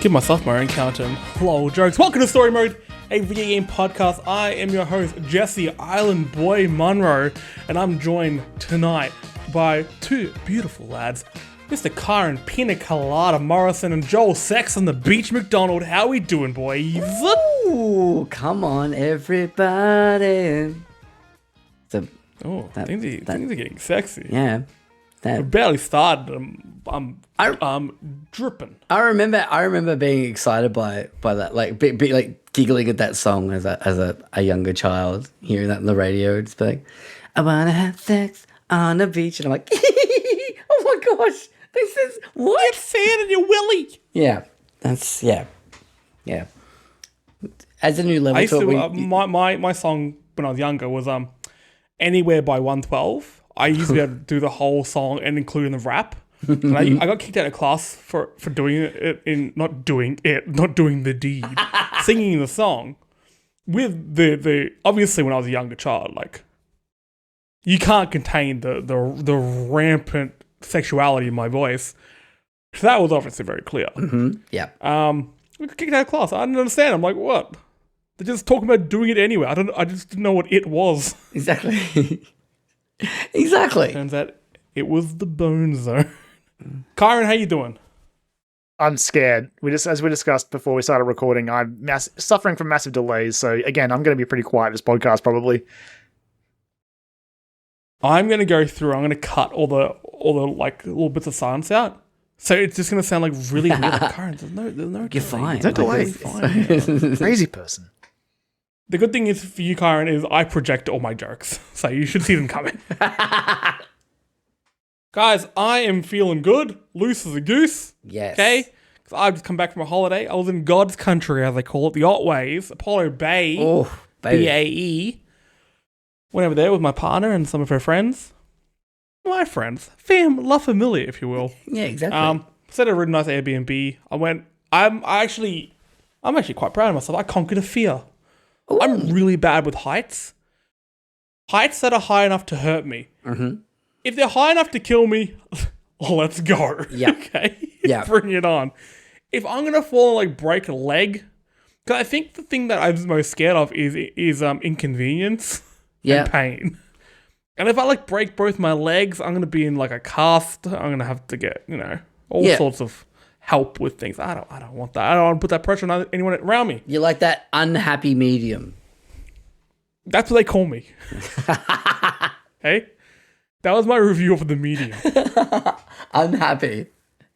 Give myself my own counting. Lol jokes. Welcome to Story Mode, a video game podcast. I am your host, Jesse Island Boy Munro, and I'm joined tonight by two beautiful lads, Mr. Kyran Pina Colada Morrison and Joel Sex on the Beach McDonald. How we doing, boys? Ooh, come on, everybody. Things are getting sexy. Yeah. I barely started. I'm dripping. I remember being excited by that, like giggling at that song as a younger child, hearing that on the radio. Just be like, I wanna have sex on the beach, and I'm like, oh my gosh, this is what? Get sand in your willy. Yeah, yeah. As a new level, I used to, my song when I was younger was Anywhere by 112. I used to be able to do the whole song and including the rap. And I got kicked out of class for doing it in not doing the deed, singing the song with the obviously when I was a younger child, like you can't contain the rampant sexuality in my voice. So that was obviously very clear. Mm-hmm. Yeah. We got kicked out of class. I didn't understand. I'm like, what? They're just talking about doing it anyway. I just didn't know what it was. Exactly. Exactly. Turns out it was the bone zone. Kyran, how you doing? I'm scared. As we discussed before we started recording, I'm suffering from massive delays. So again, I'm going to be pretty quiet this podcast probably. I'm going to go through. I'm going to cut all the like little bits of silence out. So it's just going to sound like really weird. Like, Kyran, there's no You're delay. fine. No delay. Fine. Crazy person. The good thing is for you, Kyran, is I project all my jokes, so you should see them coming. Guys, I am feeling good, loose as a goose. Yes. Okay? Because I've just come back from a holiday. I was in God's country, as they call it, the Otways, Apollo Bay, Oh, baby. BAE. Went over there with my partner and some of her friends. My friends. La Familia, if you will. Yeah, exactly. Set a really nice Airbnb. I'm actually quite proud of myself. I conquered a fear. Ooh. I'm really bad with heights. Heights that are high enough to hurt me. Mm-hmm. If they're high enough to kill me, let's go. Yeah. Okay? Yeah. Bring it on. If I'm going to fall and like break a leg, because I think the thing that I'm most scared of is inconvenience and pain. And if I like break both my legs, I'm going to be in like a cast. I'm going to have to get, all sorts of help with things. I don't want that. I don't want to put that pressure on anyone around me. You're like that unhappy medium. That's what they call me. Hey? That was my review of the medium. Unhappy.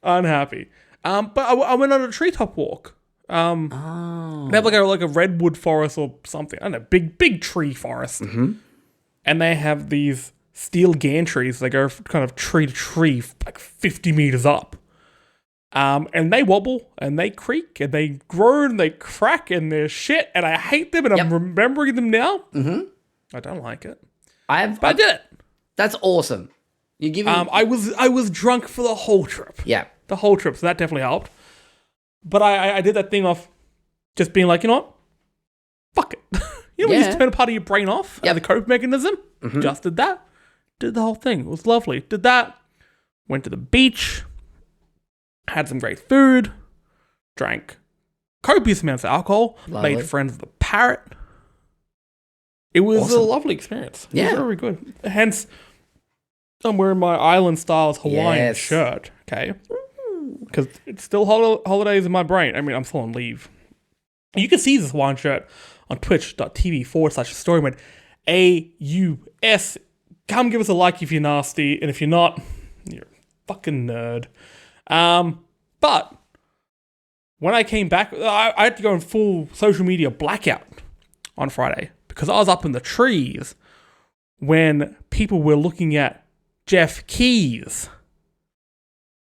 But I went on a treetop walk. They have like a redwood forest or something. I don't know, big tree forest. Mm-hmm. And they have these steel gantries. They go kind of tree to tree, like 50 meters up. And they wobble, and they creak, and they groan, and they crack, and they're shit, and I hate them, and I'm remembering them now. Mm-hmm. I don't like it. But I did it. That's awesome. You're giving. I was drunk for the whole trip. Yeah. The whole trip, so that definitely helped. But I did that thing of just being like, you know what? Fuck it. You know when you just turn a part of your brain off as a cope mechanism? Mm-hmm. Just did that. Did the whole thing. It was lovely. Did that. Went to the beach. Had some great food. Drank copious amounts of alcohol. Lovely. Made friends with a parrot. It was Awesome. a lovely experience. Yeah. It was very good. Hence, I'm wearing my Island Styles Hawaiian shirt. Okay. Because it's still holidays in my brain. I mean, I'm still on leave. You can see this Hawaiian shirt on twitch.tv/storymode. AUS. Come give us a like if you're nasty. And if you're not, you're a fucking nerd. But when I came back, I had to go in full social media blackout on Friday because I was up in the trees when people were looking at Jeff Keighley.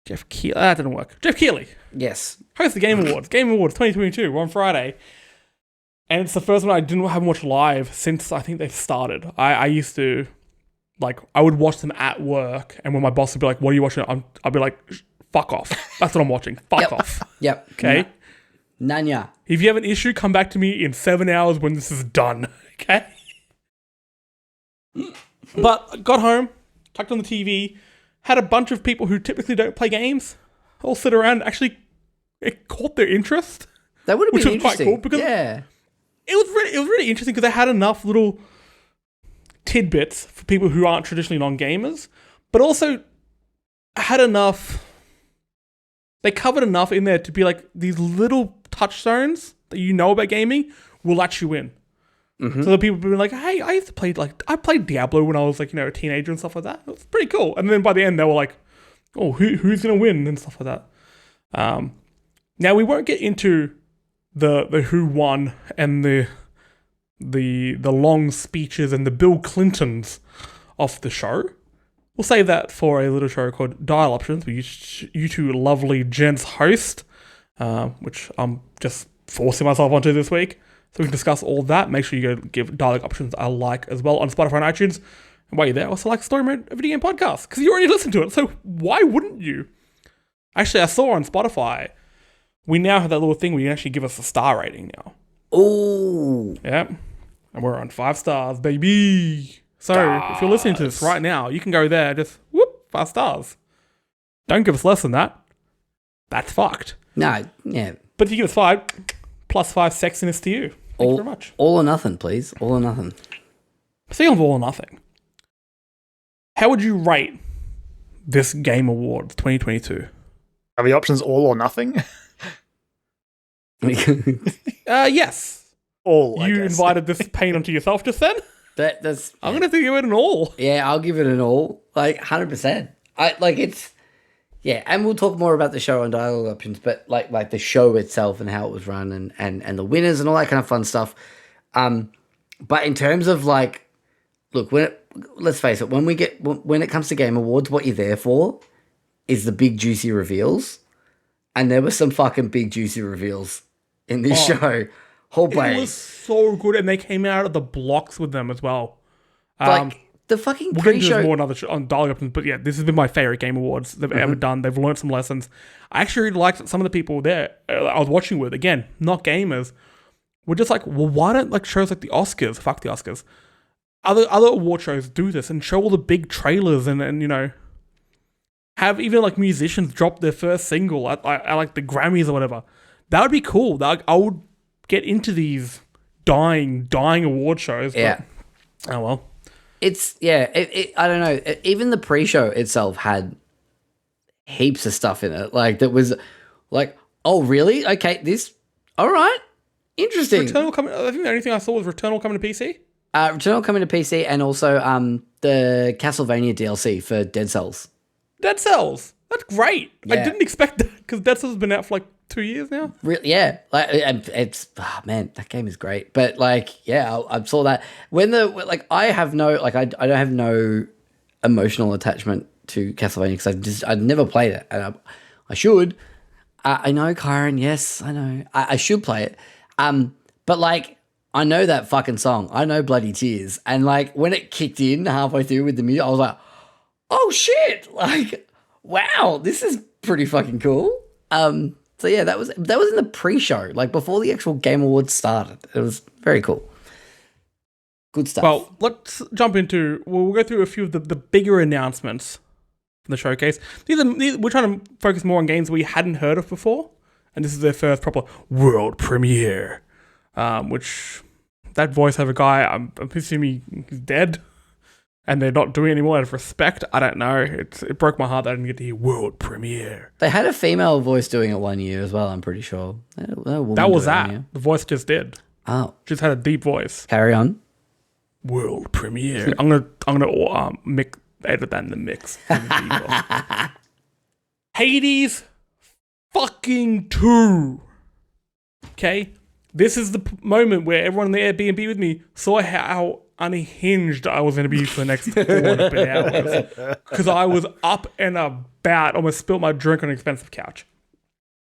That didn't work. Jeff Keighley. Yes. Host the Game Awards. Game Awards 2022. We're on Friday. And it's the first one I haven't watched live since I think they've started. I used to, like, I would watch them at work, and when my boss would be like, what are you watching? I'd be like, fuck off. That's what I'm watching. Fuck off. Yep. Okay? Nanya. If you have an issue, come back to me in 7 hours when this is done. Okay? But got home, tucked on the TV, had a bunch of people who typically don't play games all sit around and actually it caught their interest. That would have Which been was quite interesting. cool because yeah. It was really interesting because they had enough little tidbits for people who aren't traditionally non-gamers, but also had enough. They covered enough in there to be like these little touchstones that you know about gaming will let you in. Mm-hmm. So the people have been like, "Hey, I used to play I played Diablo when I was like a teenager and stuff like that. It was pretty cool." And then by the end, they were like, "Oh, who's gonna win?" and stuff like that. Now we won't get into the who won and the long speeches and the Bill Clintons of the show. We'll save that for a little show called Dial Options, where you two lovely gents host, which I'm just forcing myself onto this week. So we can discuss all that. Make sure you go give Dialogue Options a like as well on Spotify and iTunes. And while you're there, also like Story Mode, a video game podcast, because you already listened to it. So why wouldn't you? Actually, I saw on Spotify, we now have that little thing where you can actually give us a star rating now. Oh. Yep. And we're on 5 stars, baby. So if you're listening to this right now, you can go there, just whoop, 5 stars. Don't give us less than that. That's fucked. No, yeah. But if you give us 5, plus 5 sexiness to you. Thank you very much. All or nothing, please. All or nothing. Speaking of all or nothing, how would you rate this Game Awards 2022? Are the options all or nothing? Yes. All, You invited this pain onto yourself just then? That's. I'm going to have to give it an all. Yeah, I'll give it an all. Like 100%. It's. Yeah, and we'll talk more about the show on Dialogue Options, but like the show itself and how it was run and the winners and all that kind of fun stuff. But in terms of look, let's face it, when it comes to Game Awards, what you're there for is the big juicy reveals, and there were some fucking big juicy reveals in this show. It was so good, and they came out of the blocks with them as well. The fucking We'll get into pre-show. this more on other on Dialogue Options, but yeah, this has been my favorite Game Awards they've ever done. They've learned some lessons. I actually really liked some of the people there I was watching with, again, not gamers, were just like, well, why don't shows like the Oscars, fuck the Oscars, other award shows do this and show all the big trailers and have even musicians drop their first single at like the Grammys or whatever. That would be cool. I would get into these dying award shows. Yeah. But, oh well. It's I don't know. Even the pre-show itself had heaps of stuff in it. That was oh really? Okay, this all right, interesting. Returnal coming. I think the only thing I saw was Returnal coming to PC. Returnal coming to PC, and also the Castlevania DLC for Dead Cells. Dead Cells. That's great. Yeah. I didn't expect that because Dead Cells has been out for 2 years now. Yeah, it's man, that game is great. But yeah, I saw that when I have no I don't have no emotional attachment to Castlevania because I've never played it, and I should. I know, Kyran. Yes, I know. I should play it. But I know that fucking song. I know Bloody Tears, and when it kicked in halfway through with the music, I was like, oh shit! Wow, this is pretty fucking cool. So yeah, that was in the pre-show, before the actual Game Awards started. It was very cool. Good stuff. Well, let's jump into. We'll go through a few of the bigger announcements from the showcase. We're trying to focus more on games we hadn't heard of before, and this is their first proper world premiere. Which that voiceover guy, I'm assuming he's dead. And they're not doing it anymore out of respect. I don't know. It broke my heart that I didn't get to hear world premiere. They had a female voice doing it 1 year as well, I'm pretty sure. That was that. The voice just did. Oh. Just had a deep voice. Carry on. World premiere. I'm gonna edit that in the mix. Hades fucking 2. Okay? This is the moment where everyone in the Airbnb with me saw how unhinged I was going to be for the next 4 hours. Because I was up and about, almost spilled my drink on an expensive couch.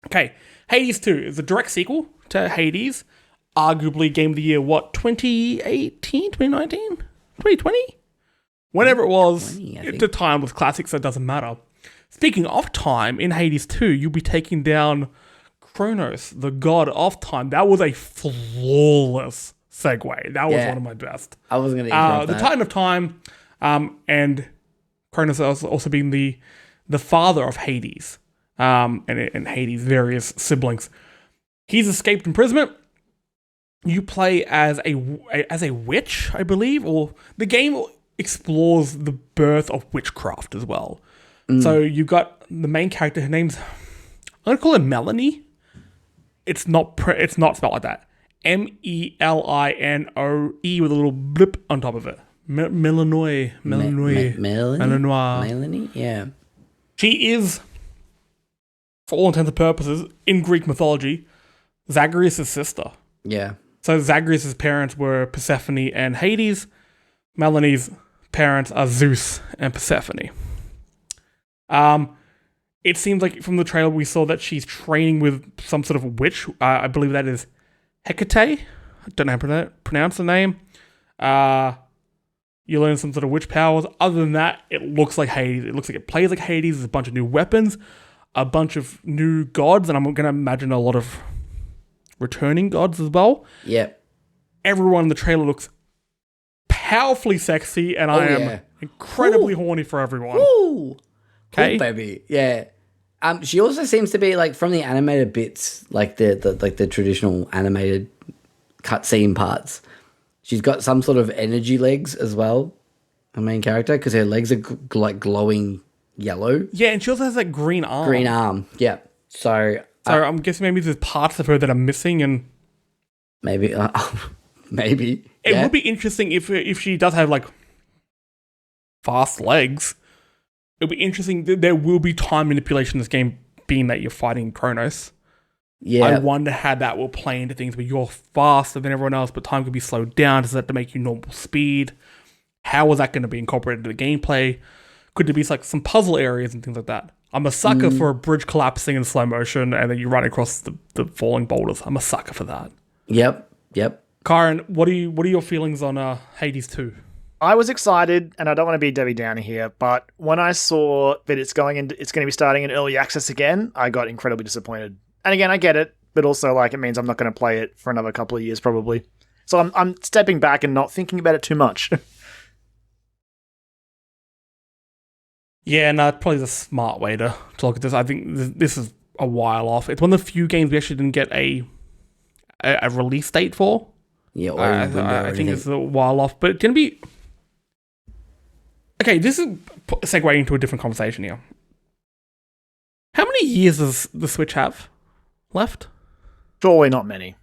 Okay, Hades 2 is a direct sequel to Hades. Arguably Game of the Year, 2018, 2019, 2020? Whenever it was, the time was classic, so it doesn't matter. Speaking of time, in Hades 2, you'll be taking down Kronos, the god of time. That was a flawless segue. That was one of my best. I wasn't going to interrupt the Titan of Time, and Kronos has also been the father of Hades. and Hades' various siblings. He's escaped imprisonment. You play as a witch, I believe, or the game explores the birth of witchcraft as well. So you've got the main character. Her name's, I'm gonna call her Melanie. It's not spelled like that. Melinoe with a little blip on top of it. Melanie, yeah. She is, for all intents and purposes, in Greek mythology, Zagreus' sister. Yeah. So Zagreus' parents were Persephone and Hades. Melanie's parents are Zeus and Persephone. It seems like from the trailer we saw that she's training with some sort of witch. I believe that is Hecate. I don't know how to pronounce the name. You learn some sort of witch powers. Other than that, it looks like Hades. It looks like it plays like Hades. There's a bunch of new weapons, a bunch of new gods, and I'm going to imagine a lot of returning gods as well. Yep. Everyone in the trailer looks powerfully sexy, and I am incredibly horny for everyone. Ooh. Okay, cool, baby. Yeah. She also seems to be like from the animated bits, like the traditional animated cutscene parts. She's got some sort of energy legs as well. Her main character, because her legs are like glowing yellow. Yeah, and she also has that green arm. Green arm. Yeah. So I'm guessing maybe there's parts of her that are missing, and maybe maybe it would be interesting if she does have like fast legs. It'll be interesting. There will be time manipulation in this game, being that you're fighting Kronos. Yeah. I wonder how that will play into things where you're faster than everyone else, but time could be slowed down. Does that to make you normal speed? How is that going to be incorporated into the gameplay? Could there be like some puzzle areas and things like that? I'm a sucker for a bridge collapsing in slow motion and then you run across the falling boulders. I'm a sucker for that. Yep. Kyran, what are your feelings on Hades 2? I was excited, and I don't want to be Debbie Downer here, but when I saw that it's going to be starting in early access again, I got incredibly disappointed. And again, I get it, but also like it means I'm not going to play it for another couple of years probably. So I'm stepping back and not thinking about it too much. Yeah, no, probably the smart way to look at this. I think this is a while off. It's one of the few games we actually didn't get a release date for. Yeah, I think it's a while off, but it's going to be... Okay, this is segueing into a different conversation here. How many years does the Switch have left? Surely not many.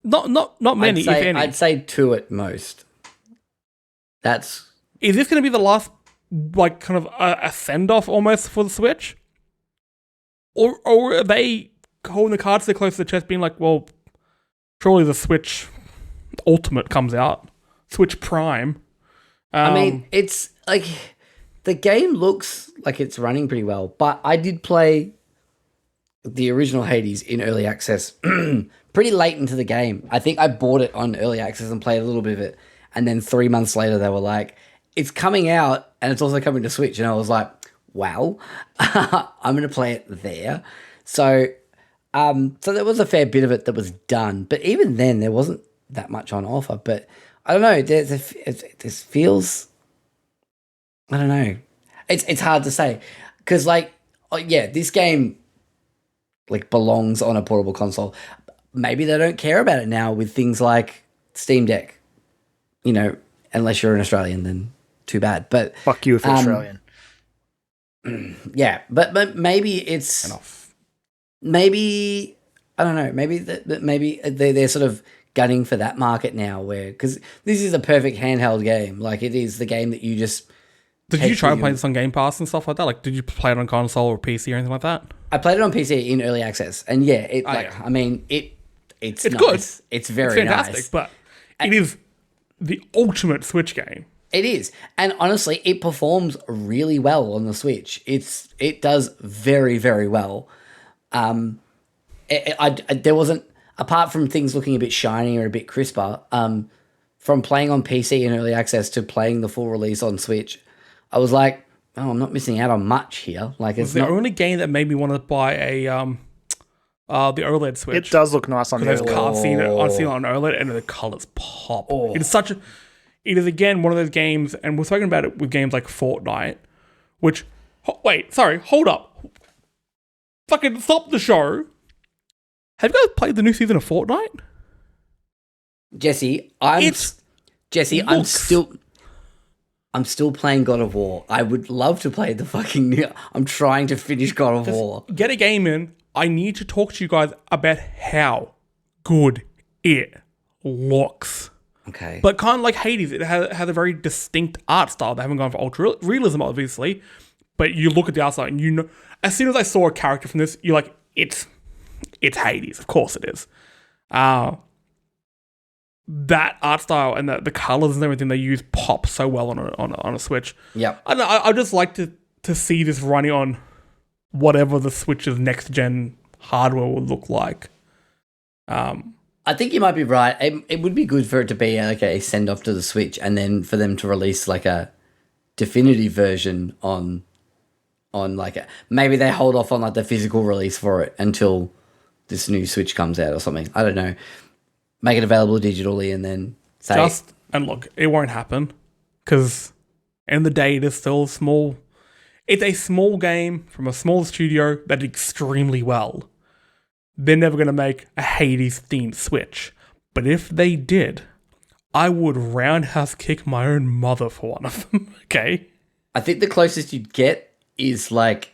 Not many, if any. I'd say 2 at most. Is this going to be the last, like, kind of a send-off almost for the Switch? Or are they holding the cards so close to the chest being like, well, surely the Switch Ultimate comes out. Switch Prime. I mean, it's like the game looks like it's running pretty well, but I did play the original Hades in early access pretty late into the game. I think I bought it on early access and played a little bit of it. And then 3 months later, they were like, it's coming out and it's also coming to Switch. And I was like, wow, I'm going to play it there. So there was a fair bit of it that was done. But even then, there wasn't that much on offer. But I don't know. This feels... I don't know. It's hard to say. Because, like, this game, like, belongs on a portable console. Maybe they don't care about it now with things like Steam Deck. You know, unless you're an Australian, then too bad. But fuck you if you're Australian. Yeah, but maybe it's... Enough. Maybe... I don't know. Maybe they're sort of gunning for that market now where... Because this is a perfect handheld game. Like, it is the game that you just... Did you try and play this on Game Pass and stuff like that? Like, did you play it on console or PC or anything like that? I played it on PC in early access, and yeah, I mean, it's nice. Good. It's very fantastic, nice, but it is the ultimate Switch game. It is, and honestly, it performs really well on the Switch. It does very, very well. There wasn't, apart from things looking a bit shiny or a bit crisper, from playing on PC in early access to playing the full release on Switch, I was like, oh, I'm not missing out on much here. Like, it's the only game that made me want to buy the OLED Switch. It does look nice on the OLED. I've seen it on Oh. OLED, and the colors pop. It is again one of those games, and we're talking about it with games like Fortnite. Which, hold up. fucking stop the show. Have you guys played the new season of Fortnite? Jesse, I'm still playing God of War. I would love to play the fucking new. I'm trying to finish God of War. Get a game in. I need to talk to you guys about how good it looks. Okay. But kind of like Hades, it has a very distinct art style. They haven't gone for ultra realism, obviously. But you look at the outside and you know, as soon as I saw a character from this, you're like, it's Hades. Of course it is. That art style and the colors and everything they use pop so well on a Switch. Yep. I don't know, I just like to see this running on whatever the Switch's next gen hardware will look like. I think you might be right. It would be good for it to be like a send off to the Switch, and then for them to release like a definitive version on like maybe they hold off on like the physical release for it until this new Switch comes out or something. I don't know. Make it available digitally and then say... And look, it won't happen because end of the day, it is still small. It's a small game from a small studio that did extremely well. They're never going to make a Hades-themed Switch. But if they did, I would roundhouse kick my own mother for one of them, okay? I think the closest you'd get is like...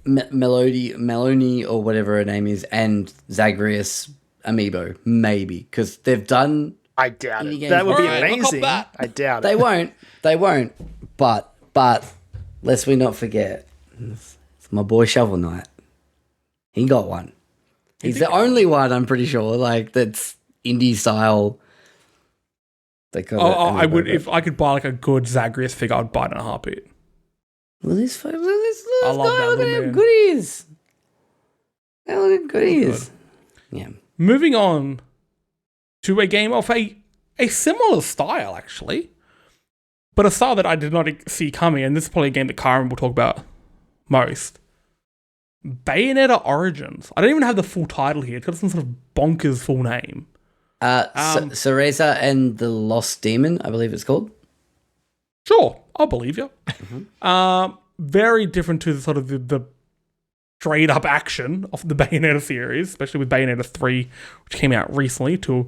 Meloni or whatever her name is, and Zagreus Amiibo, maybe, because they've done. I doubt it. That would be amazing. I doubt it. They won't. But lest we not forget, it's my boy Shovel Knight. He got one. He's the only one, I'm pretty sure, like that's indie style. I would if I could buy like a good Zagreus figure. I'd buy it in a heartbeat. Well, this guy, love that look at how man. good he is. Look how good he is. Yeah. Moving on to a game of a similar style, actually. But a style that I did not see coming, and this is probably a game that Kyran will talk about most. Bayonetta Origins. I don't even have the full title here. It's got some sort of bonkers full name. Cereza and the Lost Demon, I believe it's called. Sure, I'll believe you. Mm-hmm. Very different to sort of the straight up action of the Bayonetta series, especially with Bayonetta 3, which came out recently, to a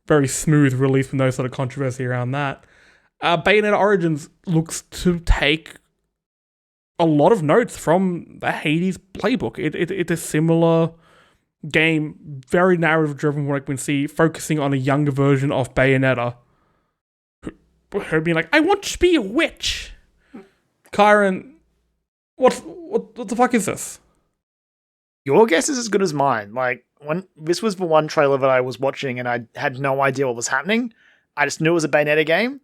very smooth release with no sort of controversy around that. Bayonetta Origins looks to take a lot of notes from the Hades playbook. It's a similar game, very narrative driven, what I can see, focusing on a younger version of Bayonetta. Her being like, I want to be a witch. Kyran, what the fuck is this? Your guess is as good as mine. Like, when this was the one trailer that I was watching and I had no idea what was happening. I just knew it was a Bayonetta game.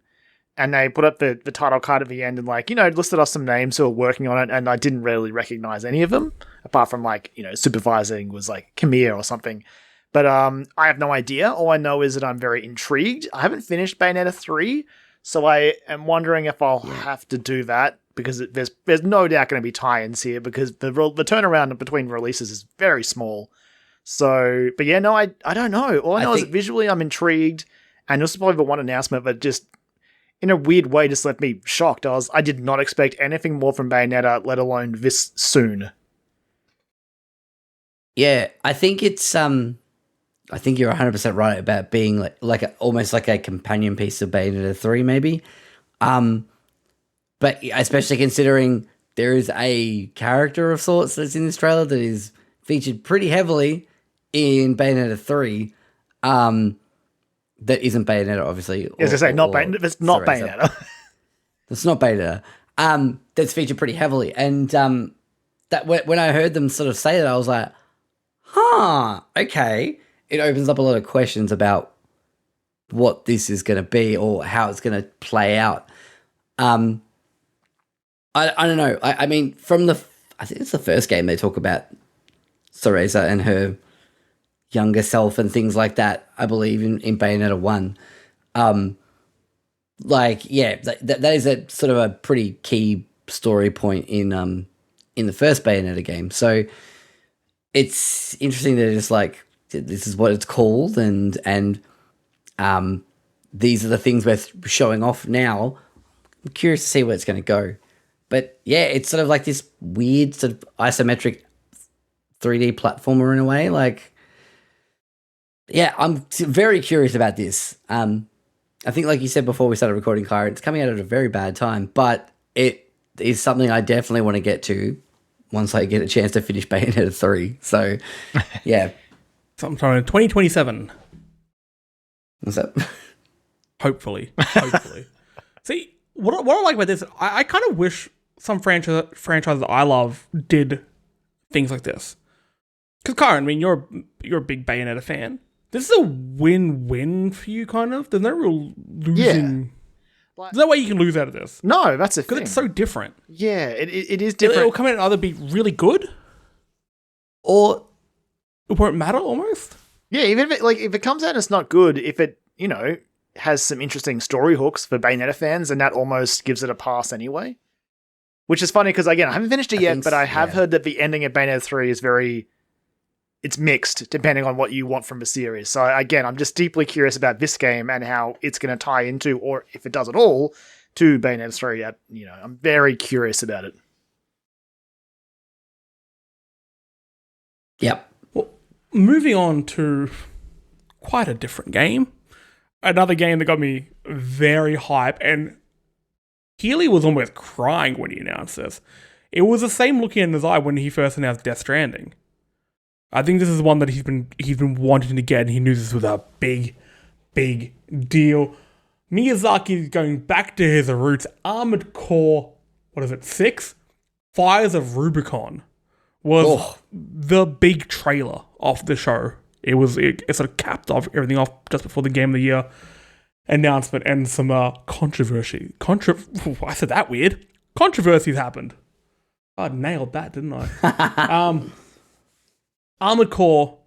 And they put up the title card at the end and listed us some names who are working on it, and I didn't really recognize any of them, apart from supervising was like Kamiya or something. But I have no idea. All I know is that I'm very intrigued. I haven't finished Bayonetta 3, so I am wondering if I'll have to do that, because there's no doubt going to be tie-ins here, because the turnaround between releases is very small. So, but yeah, no, I don't know. All I know is that visually I'm intrigued, and this is probably the one announcement that just, in a weird way, just left me shocked. I did not expect anything more from Bayonetta, let alone this soon. Yeah, I think it's I think you're 100% right about being almost like a companion piece of Bayonetta 3, maybe. But especially considering there is a character of sorts that's in this trailer that is featured pretty heavily in Bayonetta 3. That isn't Bayonetta, obviously. As I say, not Bayonetta. It's not Bayonetta. It's not Bayonetta. That's featured pretty heavily. And that when I heard them sort of say that, I was like, okay. It opens up a lot of questions about what this is going to be or how it's going to play out. I don't know. I mean, I think it's the first game they talk about Cereza and her younger self and things like that, I believe, in Bayonetta 1. That is a sort of a pretty key story point in the first Bayonetta game. So it's interesting that it's like, this is what it's called, and these are the things we're showing off now. I'm curious to see where it's going to go. But yeah, it's sort of like this weird sort of isometric 3D platformer in a way. Like, yeah, I'm very curious about this. I think, like you said before we started recording, Kyran, it's coming out at a very bad time, but it is something I definitely want to get to once I get a chance to finish Bayonetta 3. So, yeah. Sometime in 2027. What's that? Hopefully. See, what I like about this, I kind of wish some franchises I love did things like this. Because, Kyran, I mean, you're a big Bayonetta fan. This is a win-win for you, kind of. There's no real losing. Yeah. There's no way you can lose out of this. No, that's a thing. Because it's so different. Yeah, it is different. It'll come out and either be really good, or it won't matter almost. Yeah, even if it comes out and it's not good, if it, has some interesting story hooks for Bayonetta fans, and that almost gives it a pass anyway. Which is funny because, again, I haven't finished it yet, but I have heard that the ending of Bayonetta 3 is it's mixed depending on what you want from the series. So again, I'm just deeply curious about this game and how it's going to tie into, or if it does at all, to Bayonetta 3. I'm very curious about it. Yep. Well, moving on to quite a different game. Another game that got me very hype, and Keeley was almost crying when he announced this. It was the same look in his eye when he first announced Death Stranding. I think this is one that he's been wanting to get, and he knew this was a big deal. Miyazaki is going back to his roots. Armored Core, 6? Fires of Rubicon was the big trailer of the show. It sort of capped off everything off just before the Game of the Year announcement, and some controversy. I said that weird. Controversies happened. I nailed that, didn't I? Armored Core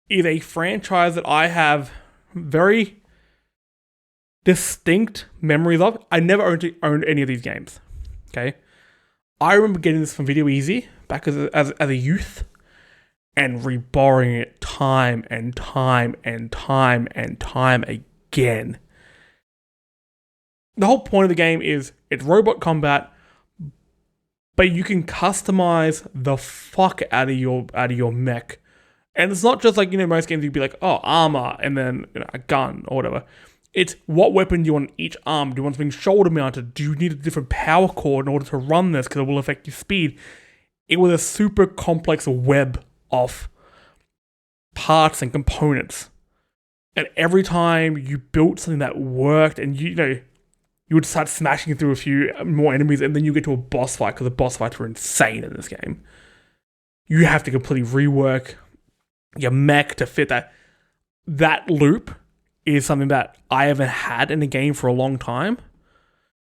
is a franchise that I have very distinct memories of. I never owned any of these games. Okay, I remember getting this from Video Easy back as a youth, and reborrowing it time and time again. The whole point of the game is it's robot combat, but you can customize the fuck out of your mech. And it's not just like, most games you'd be like, oh, armor, and then a gun or whatever. It's what weapon do you want on each arm? Do you want something shoulder mounted? Do you need a different power cord in order to run this because it will affect your speed? It was a super complex web of parts and components. And every time you built something that worked, and you would start smashing through a few more enemies, and then you get to a boss fight, because the boss fights were insane in this game. You have to completely rework your mech to fit that. That loop is something that I haven't had in a game for a long time.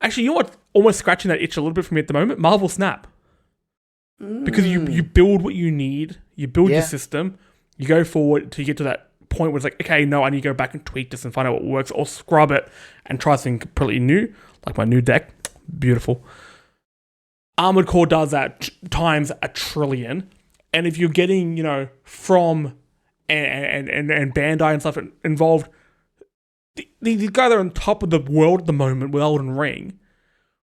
Actually, you know what? Almost scratching that itch a little bit for me at the moment. Marvel Snap. Because you build what you need, you build your system, you go forward to get to that point where it's like, okay, no, I need to go back and tweak this and find out what works, or scrub it and try something completely new, like my new deck. Beautiful. Armored Core does that times a trillion. And if you're getting, from and Bandai and stuff involved, these guys are on top of the world at the moment with Elden Ring.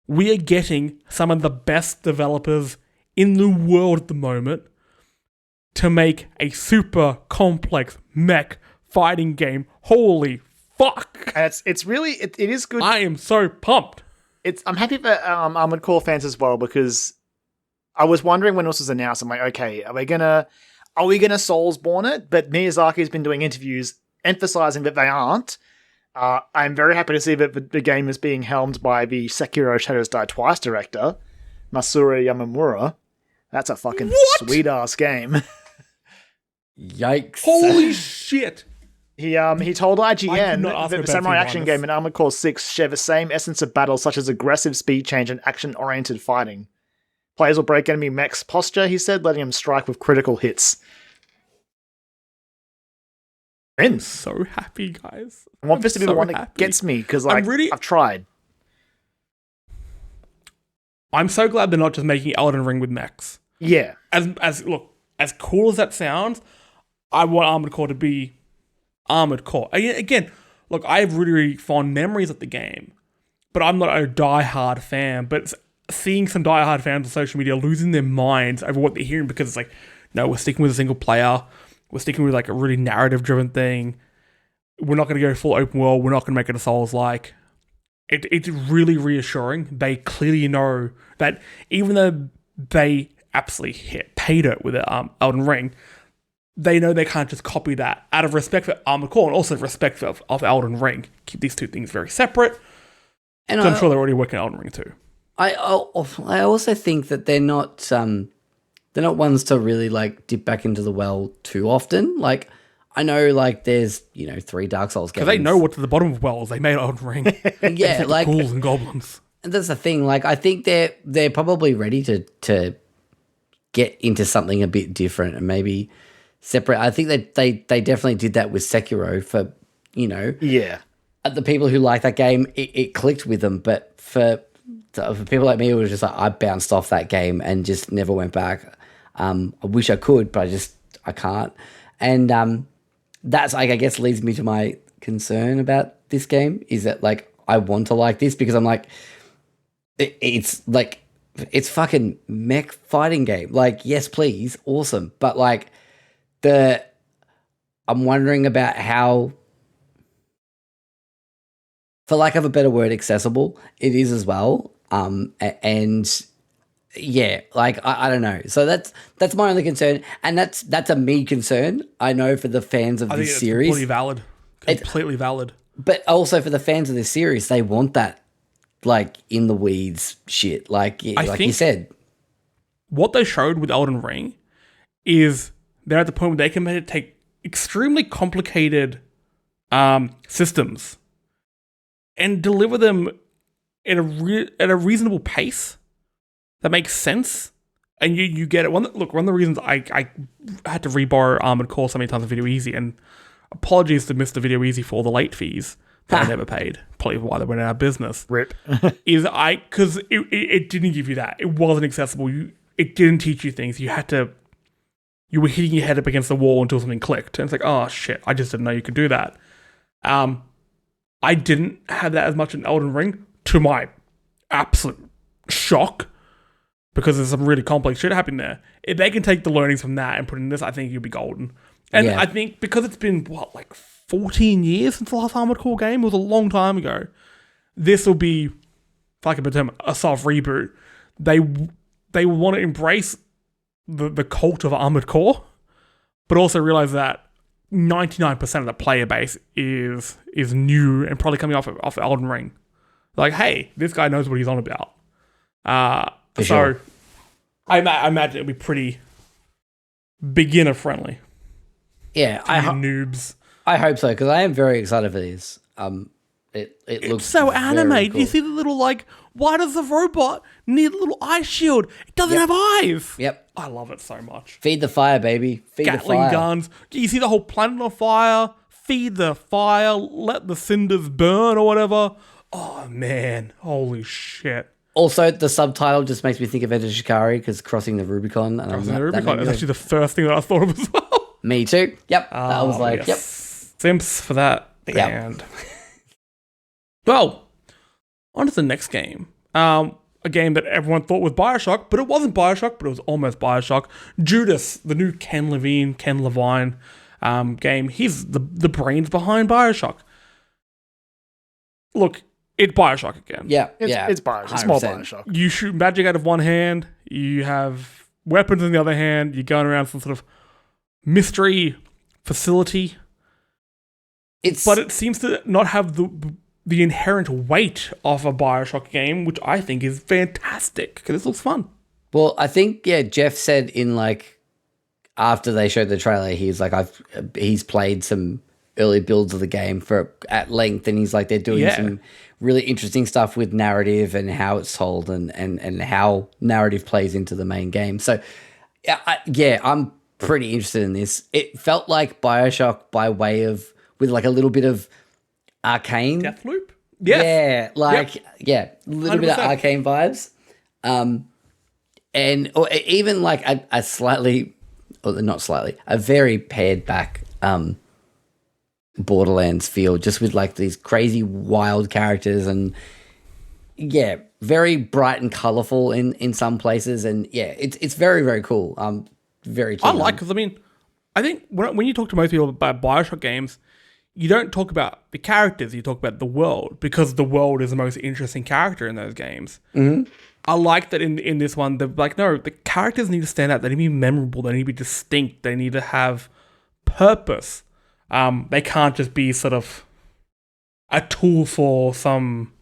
We are getting some of the best developers in the world at the moment to make a super complex mech fighting game. Holy fuck! And it's really it is good. I am so pumped. I'm happy for Armored Core fans as well, because I was wondering when this was announced. I'm like, okay, are we gonna Soulsborne it? But Miyazaki's been doing interviews emphasizing that they aren't. I'm very happy to see that the game is being helmed by the Sekiro Shadows Die Twice director, Masura Yamamura. That's a fucking sweet ass game. Yikes! Holy shit! He told IGN that the samurai action game and Armored Core 6 share the same essence of battle, such as aggressive speed change and action-oriented fighting. Players will break enemy mechs' posture, he said, letting them strike with critical hits. I'm so happy, guys. I want this to be the one that gets me, because I've tried. I'm so glad they're not just making Elden Ring with mechs. Yeah. As cool as that sounds, I want Armored Core to be Armored Core. Again, look, I have really, really fond memories of the game, but I'm not a die-hard fan. But seeing some diehard fans on social media losing their minds over what they're hearing because it's like, no, we're sticking with a single player. We're sticking with like a really narrative-driven thing. We're not going to go full open world. We're not going to make it a Souls-like. It's really reassuring. They clearly know that even though they absolutely paid it with Elden Ring, they know they can't just copy that out of respect for Armoured Core and also respect of Elden Ring. Keep these two things very separate. And I'm sure they're already working on Elden Ring too. I also think that they're not ones to really like dip back into the well too often. Like I know like there's 3 Dark Souls games. Because they know what's at the bottom of wells. They made Elden Ring. Yeah, like ghouls and goblins. And that's the thing. Like I think they're probably ready to get into something a bit different and maybe separate. I think that they definitely did that with Sekiro for the people who like that game. It clicked with them, but for people like me, it was just like I bounced off that game and just never went back. I wish I could, but I can't. And that's like I guess leads me to my concern about this game is that like I want to like this because I'm like it's like it's fucking mech fighting game. Like yes, please, awesome, but like I'm wondering about how, for lack of a better word, accessible it is as well. And yeah, like I don't know. So that's my only concern, and that's a me concern. I know for the fans of this series, completely valid, completely valid. But also for the fans of this series, they want that like in the weeds shit. Like you said, what they showed with Elden Ring is they're at the point where they can take extremely complicated systems and deliver them at a reasonable pace that makes sense, and you get it. One of the reasons I had to reborrow Armoured Core so many times on Video Easy, and apologies to Mr. Video Easy for all the late fees that I never paid, probably why they went out of business. Rip. Because it didn't give you that. It wasn't accessible. It didn't teach you things. You were hitting your head up against the wall until something clicked. And it's like, oh shit, I just didn't know you could do that. I didn't have that as much in Elden Ring, to my absolute shock, because there's some really complex shit happening there. If they can take the learnings from that and put it in this, I think you'll be golden. And I think because it's been, 14 years since the last Armored Core game? It was a long time ago. This will be, if I can put term, a soft reboot. They want to embrace the cult of Armored Core, but also realize that 99% of the player base is new and probably coming off Elden Ring. Like, hey, this guy knows what he's on about. So sure. I imagine it'll be pretty beginner friendly. Yeah, noobs. I hope so, because I am very excited for this. It looks so animated. Cool. You see the little why does the robot need a little eye shield? It doesn't have eyes. Yep. I love it so much. Feed the fire, baby. Feed Gatling the fire. guns. You see the whole planet on fire. Feed the fire. Let the cinders burn or whatever. Oh man, holy shit. Also, the subtitle just makes me think of Enter Shikari because crossing the Rubicon. And crossing the Rubicon is actually the first thing that I thought of as well. Me too. Yep. That was like, yep. Simps for that band. Well, on to the next game. A game that everyone thought was Bioshock, but it wasn't Bioshock, but it was almost Bioshock. Judas, the new Ken Levine game. He's the brains behind Bioshock. Look, it's Bioshock again. Yeah, it's Bioshock. It's small Bioshock. You shoot magic out of one hand. You have weapons in the other hand. You're going around some sort of mystery facility. But it seems to not have the inherent weight of a Bioshock game, which I think is fantastic because this looks fun. Well, I think Jeff said after they showed the trailer, he's like he's played some early builds of the game at length, and he's like they're doing some really interesting stuff with narrative and how it's told and how narrative plays into the main game. So I'm pretty interested in this. It felt like Bioshock by way of with like a little bit of Arcane. Deathloop? Yes. Yeah, a little 100%. Bit of Arcane vibes. Or even like a slightly, or not slightly, a very pared back Borderlands feel, just with like these crazy wild characters. And very bright and colorful in some places, and yeah, it's very, very cool. Very keen I like, because I mean, I think when you talk to most people about Bioshock games, you don't talk about the characters, you talk about the world, because the world is the most interesting character in those games. Mm-hmm. I like that in this one, they're like, no, the characters need to stand out, they need to be memorable, they need to be distinct, they need to have purpose. They can't just be sort of a tool for some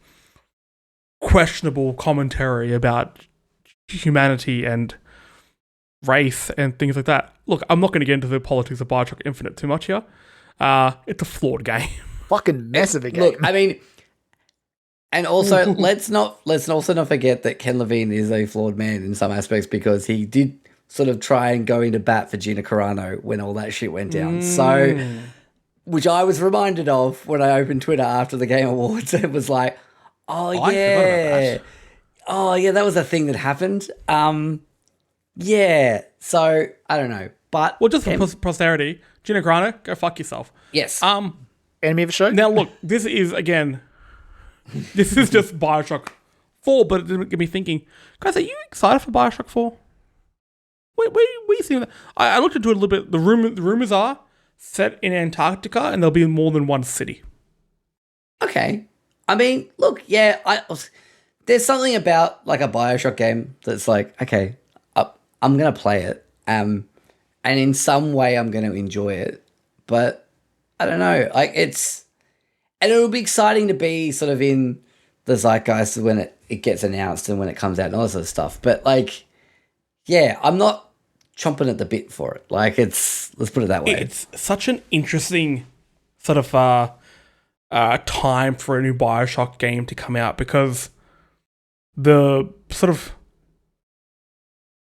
questionable commentary about humanity and race and things like that. Look, I'm not going to get into the politics of Bioshock Infinite too much here. It's a flawed game. Fucking mess of a game. Look, I mean, and also let's also not forget that Ken Levine is a flawed man in some aspects, because he did sort of try and go into bat for Gina Carano when all that shit went down. So, which I was reminded of when I opened Twitter after the Game Awards. It was like, oh yeah, that was a thing that happened. Yeah, so I don't know, but well, just for posterity, Gina Carano, go fuck yourself. Yes. Enemy of the show. Now look, this is just Bioshock 4, but it didn't get me thinking. Guys, are you excited for Bioshock 4? Where you seeing that? I looked into it a little bit. The rumors are set in Antarctica, and there'll be more than one city. Okay. I mean, look, yeah, there's something about like a Bioshock game that's like, okay, I'm gonna play it, and in some way I'm gonna enjoy it, but I don't know, like and it'll be exciting to be sort of in the zeitgeist when it gets announced and when it comes out and all that sort of stuff. But like, yeah, I'm not chomping at the bit for it. Like, let's put it that way. It's such an interesting sort of time for a new Bioshock game to come out, because the sort of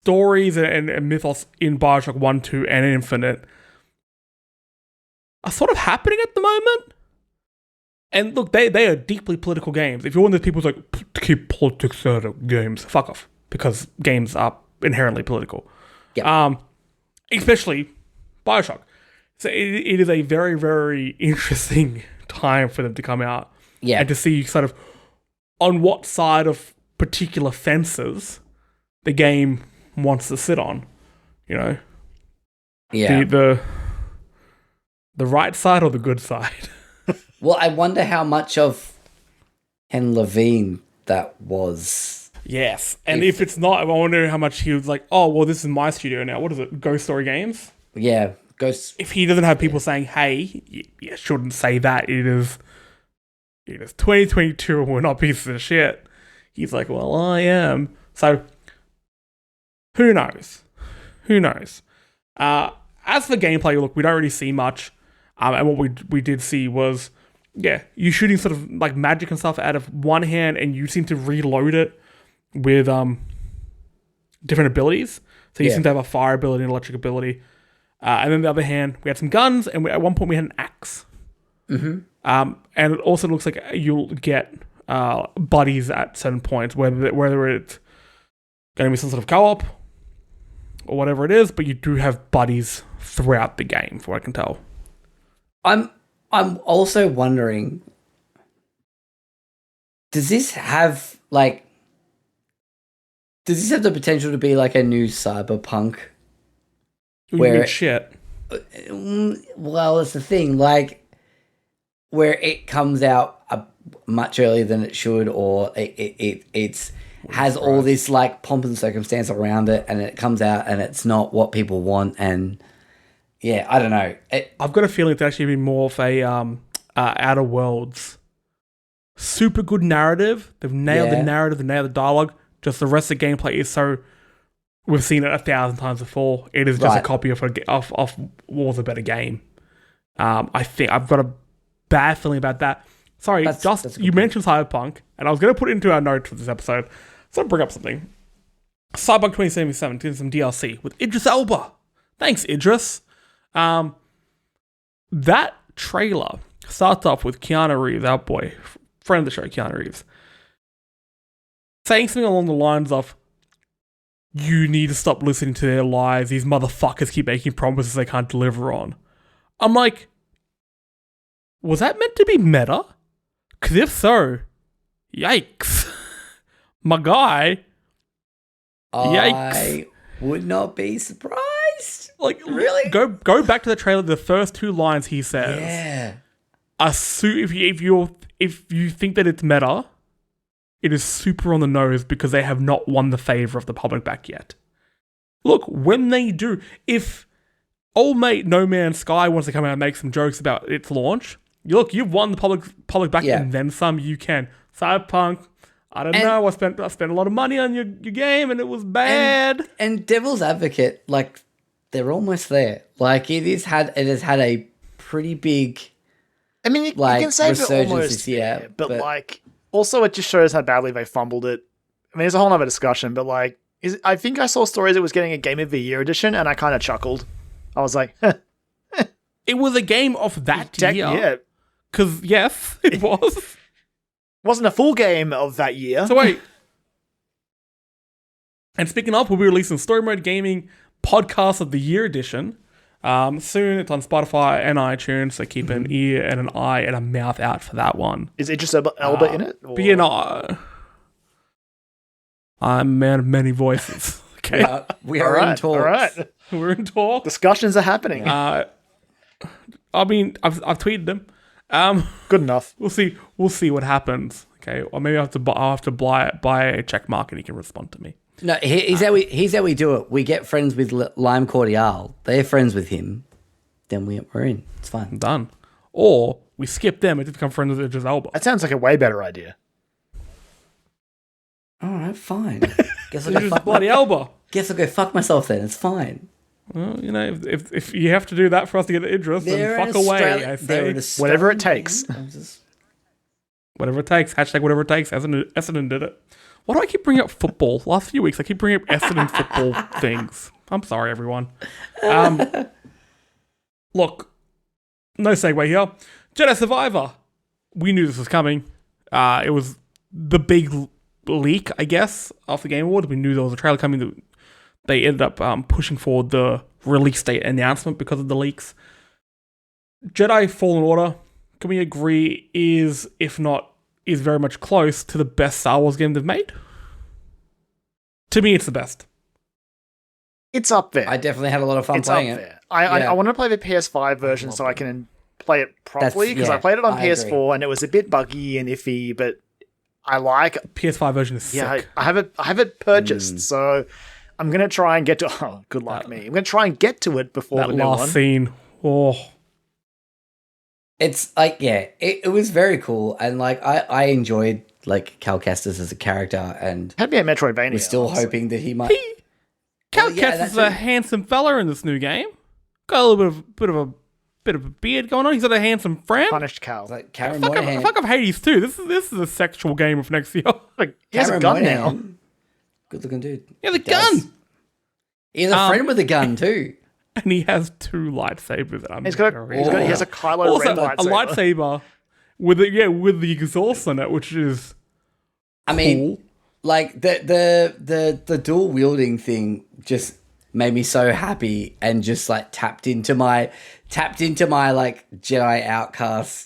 stories and mythos in Bioshock 1, 2, and Infinite are sort of happening at the moment. And look, they are deeply political games. If you're one of those people who's like, to keep politics out of games, fuck off. Because games are inherently political. Yeah. Especially Bioshock. So it is a very, very interesting time for them to come out. Yeah. And to see sort of on what side of particular fences the game wants to sit on, you know? Yeah. The right side or the good side? Well, I wonder how much of Ken Levine that was. Yes. And if it's not, I wonder how much he was like, oh, well, this is my studio now. What is it? Ghost Story Games? Yeah. Ghost. If he doesn't have people saying, hey, you shouldn't say that. It is 2022 and we're not pieces of shit. He's like, well, I am. So, who knows? Who knows? As for gameplay, look, we don't really see much. And what we did see was, yeah, you shooting sort of like magic and stuff out of one hand, and you seem to reload it with different abilities. So you seem to have a fire ability and electric ability. And then the other hand, we had some guns, and at one point we had an axe. Mm-hmm. And it also looks like you'll get buddies at certain points, whether it's going to be some sort of co-op or whatever it is, but you do have buddies throughout the game, from what I can tell. I'm also wondering, does this have the potential to be like a new Cyberpunk? Where shit. Well, it's the thing, like where it comes out much earlier than it should, or it's has all this like pomp and circumstance around it, and it comes out and it's not what people want, and yeah, I don't know. I've got a feeling it's actually been more of a Outer Worlds super good narrative. They've nailed the narrative, they've nailed the dialogue. Just the rest of the gameplay is so, we've seen it 1,000 times before. It is just a copy of War's a better game. I think I've got a bad feeling about that. Sorry, that's you mentioned Cyberpunk, and I was going to put it into our notes for this episode. So I'll bring up something. Cyberpunk 2077 did some DLC with Idris Elba. Thanks, Idris. That trailer starts off with Keanu Reeves, our boy, friend of the show, Keanu Reeves, saying something along the lines of, you need to stop listening to their lies. These motherfuckers keep making promises they can't deliver on. I'm like, was that meant to be meta? Because if so, yikes. my guy. Yikes. I would not be surprised. Like, Really? Go back to the trailer. The first two lines he says. Yeah. If you think that it's meta, it is super on the nose because they have not won the favor of the public back yet. Look, when they do, if old mate No Man's Sky wants to come out and make some jokes about its launch, you've won the public back and then some. You can. Cyberpunk, I don't know. I spent a lot of money on your game and it was bad. And Devil's Advocate, like, they're almost there. Like, it has had a pretty big. I mean, you can say they're almost there, but like, also it just shows how badly they fumbled it. I mean, it's a whole other discussion, but like, I think I saw stories it was getting a Game of the Year edition, and I kind of chuckled. I was like, it was a game of that year. Yeah. Because, yes, it was. It wasn't a full game of that year. So wait. And speaking of, we'll be releasing Story Mode Gaming Podcast of the Year edition. Soon. It's on Spotify and iTunes, so keep an ear and an eye and a mouth out for that one. Is Idris Elba in it? Or? I'm a man of many voices. Okay, we are in talks. All right, we're in talks. Discussions are happening. I mean, I've tweeted them. Good enough. We'll see what happens. Okay, or maybe I'll have to buy a check mark and he can respond to me. No, here's how we do it. We get friends with Lime Cordial. They're friends with him. Then we're in. It's fine. Done. Or we skip them and just become friends with Idris Elba. That sounds like a way better idea. All right, fine. Guess I'll go bloody Elba. Guess I'll go fuck myself then. It's fine. Well, you know, if you have to do that for us to get Idris, then fuck away. I say whatever it takes. Whatever it takes. Hashtag whatever it takes. Essendon did it. Why do I keep bringing up football? Last few weeks, I keep bringing up Essendon football things. I'm sorry, everyone. Look, no segue here. Jedi Survivor. We knew this was coming. It was the big leak, I guess, of the Game Awards. We knew there was a trailer coming. They ended up pushing forward the release date announcement because of the leaks. Jedi Fallen Order, can we agree, is very much close to the best Star Wars game they've made? To me, it's the best. It's up there. I definitely had a lot of fun playing it. I want to play the PS5 version so I can play it properly, because I played it on PS4 agree. And it was a bit buggy and iffy, but I like PS5 version is sick. Yeah, I have it purchased, so I'm gonna try and get to. Oh, good luck me! I'm gonna try and get to it before that the new one. last scene. Oh, it's like it was very cool, and like I enjoyed like Cal Kestis as a character, and had to be a Metroidvania. We're still hoping that he might. Cal Kestis is a handsome fella in this new game. Got a little bit of a beard going on. He's got a handsome friend. Punished Cal. Like Karen fuck up Hades too. This is a sexual game of next year. Like, he has a gun now. Good looking dude. He has a gun. He has a friend with a gun too. And he has two lightsabers. He has a Kylo Ren lightsaber. A lightsaber with the exhaust on it, which is I mean, like the dual wielding thing just made me so happy, and just like tapped into my like Jedi Outcast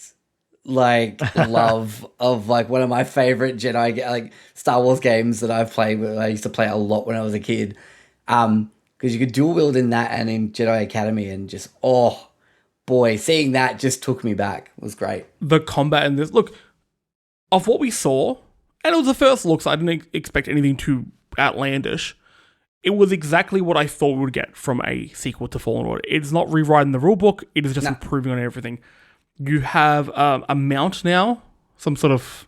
like love of like one of my favorite Jedi like Star Wars games that I've played. I used to play a lot when I was a kid. Because you could dual wield in that and in Jedi Academy, and just, oh boy, seeing that just took me back. It was great. The combat in this, look, of what we saw, and it was the first look, so I didn't expect anything too outlandish. It was exactly what I thought we would get from a sequel to Fallen Order. It's not rewriting the rulebook, it is just improving on everything. You have a mount now, some sort of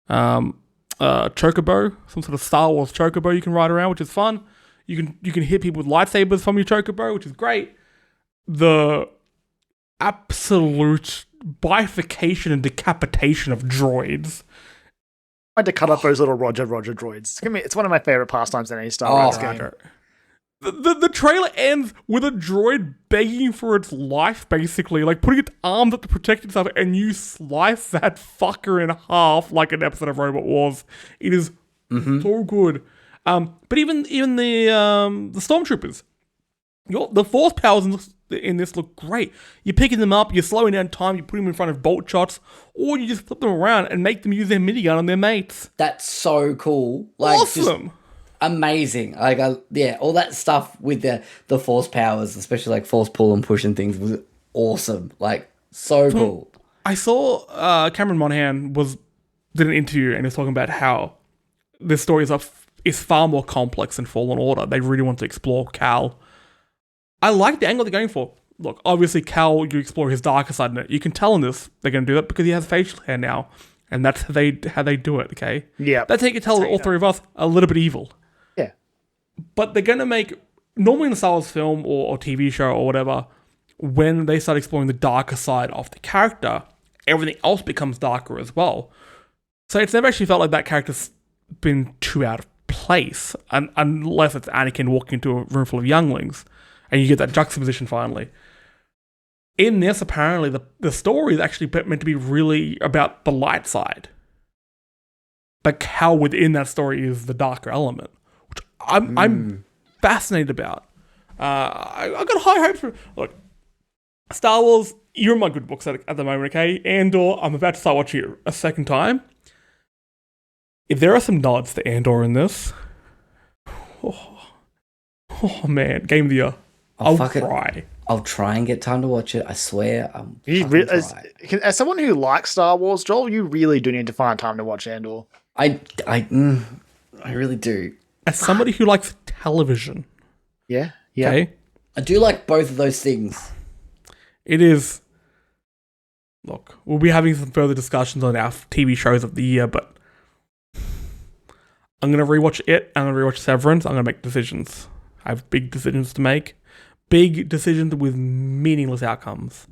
chocobo, some sort of Star Wars chocobo you can ride around, which is fun. You can hit people with lightsabers from your chocobo, which is great. The absolute bifurcation and decapitation of droids. I had to cut up those little Roger droids. It's one of my favorite pastimes in any Star Wars game. The trailer ends with a droid begging for its life, basically, like putting its arms up to protect itself, and you slice that fucker in half like an episode of Robot Wars. It is so good. But even the stormtroopers, the force powers in in this look great. You're picking them up, you're slowing down time, you put them in front of bolt shots, or you just flip them around and make them use their minigun on their mates. That's so cool. Like, Awesome. Just amazing. Like, all that stuff with the force powers, especially like force pull and push and things, was awesome. Like, so cool. I saw Cameron Monaghan did an interview and he was talking about how this story is far more complex than Fallen Order. They really want to explore Cal. I like the angle they're going for. Look, obviously Cal, you explore his darker side in it. You can tell in this they're going to do that because he has facial hair now. And that's how they do it, okay? Yeah. That's how you can tell all three of us are a little bit evil. Yeah. But they're going to make, normally in a Star Wars film or TV show or whatever, when they start exploring the darker side of the character, everything else becomes darker as well. So it's never actually felt like that character's been too out of place, unless it's Anakin walking into a room full of younglings, and you get that juxtaposition finally. In this, apparently, the story is actually meant to be really about the light side. But how within that story is the darker element, which I'm fascinated about. I got high hopes for... Look, Star Wars, you're in my good books at the moment, okay? Andor, I'm about to start watching it a second time. If there are some nods to Andor in this, oh man, game of the year. I'll cry. I'll try and get time to watch it. I swear. As someone who likes Star Wars, Joel, you really do need to find time to watch Andor. I really do. As somebody who likes television. Yeah. Okay? I do like both of those things. It is... Look, we'll be having some further discussions on our TV shows of the year, but I'm going to rewatch it. I'm going to rewatch Severance. I'm going to make decisions. I have big decisions to make. Big decisions with meaningless outcomes.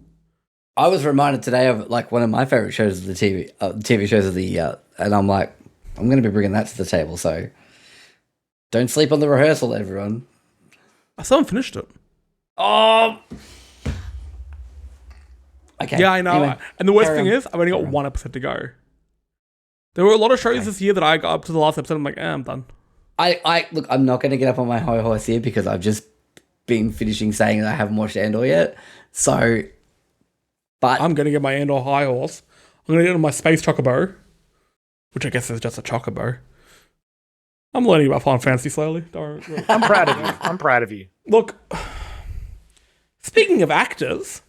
I was reminded today of like one of my favorite shows of the TV shows of the year, and I'm like, I'm going to be bringing that to the table. So don't sleep on the rehearsal, everyone. I still haven't finished it. Oh, okay. Yeah, I know. Anyway, and the worst thing is, I've only got one episode to go. There were a lot of shows this year that I got up to the last episode. I'm like, I'm done. Look, I'm not going to get up on my high horse here because I've just been finishing saying that I haven't watched Andor yet. So, but I'm going to get my Andor high horse. I'm going to get on my space chocobo, which I guess is just a chocobo. I'm learning about Final Fantasy slowly. I'm proud of you. I'm proud of you. Look, speaking of actors,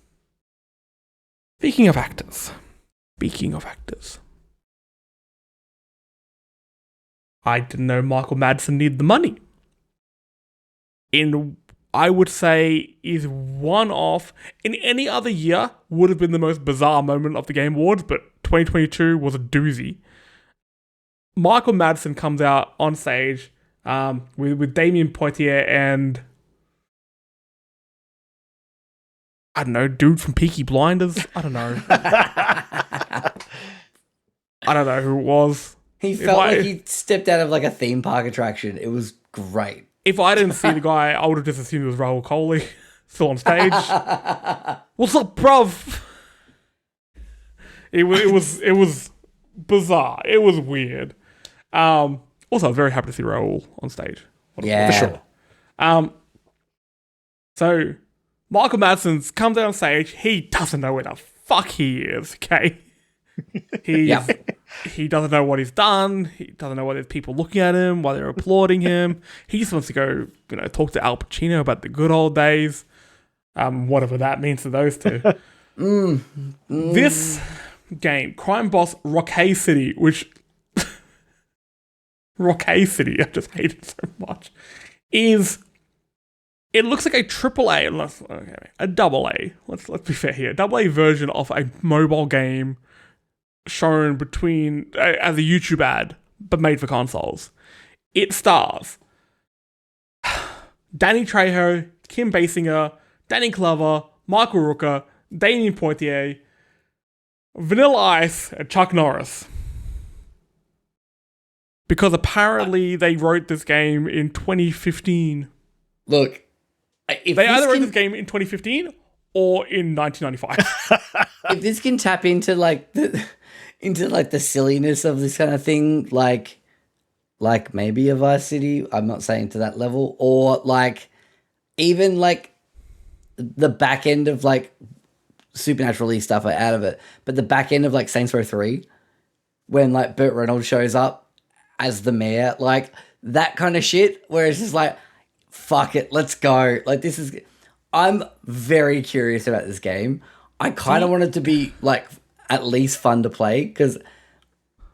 I didn't know Michael Madsen needed the money. I would say, is one off. In any other year, would have been the most bizarre moment of the Game Awards, but 2022 was a doozy. Michael Madsen comes out on stage with Damien Poitier and I don't know, dude from Peaky Blinders. I don't know. I don't know who it was. He felt like he stepped out of like a theme park attraction. It was great. If I didn't see the guy, I would have just assumed it was Raoul Coley still on stage. What's up, bruv? It was bizarre. It was weird. Also, I'm very happy to see Raoul on stage. Yeah, for sure. So Michael Madsen comes out on stage. He doesn't know where the fuck he is. Okay. He doesn't know what he's done. He doesn't know why there's people looking at him, why they're applauding him. He just wants to go, talk to Al Pacino about the good old days. Whatever that means to those two. This game, Crime Boss Rockay City, which Rockay City, I just hate it so much, it looks like a a double A. Let's be fair here. Double A version of a mobile game shown between as a YouTube ad, but made for consoles. It stars Danny Trejo, Kim Basinger, Danny Glover, Michael Rooker, Damien Poitier, Vanilla Ice, and Chuck Norris. Because apparently they wrote this game in 2015. Look, they either wrote this game in 2015 or in 1995. If this can tap into the silliness of this kind of thing, like maybe a Vice City, I'm not saying to that level, or like even like the back end of like supernaturally stuff are out of it, but the back end of like Saints Row 3, when like Burt Reynolds shows up as the mayor, like that kind of shit, where it's just like, fuck it, let's go. Like this is, I'm very curious about this game. I kind of want it to be like at least fun to play because,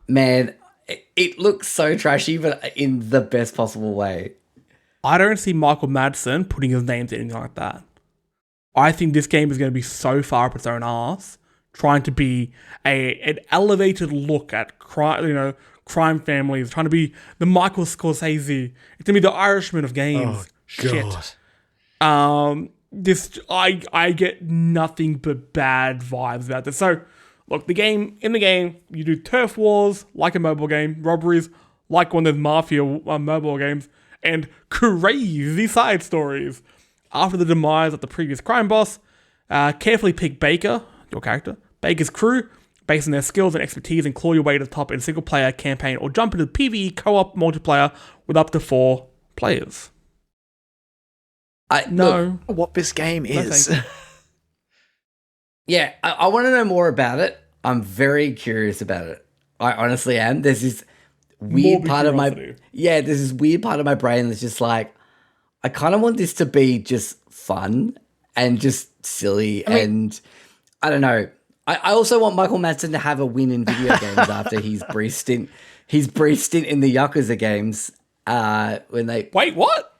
man, it looks so trashy, but in the best possible way. I don't see Michael Madsen putting his name to anything like that. I think this game is going to be so far up its own ass, trying to be an elevated look at crime, crime families, trying to be the Michael Scorsese. It's going to be the Irishman of games. Shit. I get nothing but bad vibes about this. So, look, in the game, you do turf wars like a mobile game, robberies like one of those mafia mobile games, and crazy side stories. After the demise of the previous crime boss, carefully pick Baker, your character, Baker's crew, based on their skills and expertise, and claw your way to the top in single-player campaign or jump into the PvE co-op multiplayer with up to 4 players. Look, what this game is. Yeah, I want to know more about it. I'm very curious about it. I honestly am. There's this weird part of my brain that's just like, I kind of want this to be just fun and just silly. And I don't know. I also want Michael Madsen to have a win in video games after his brief stint in the Yakuza games. When they wait, what?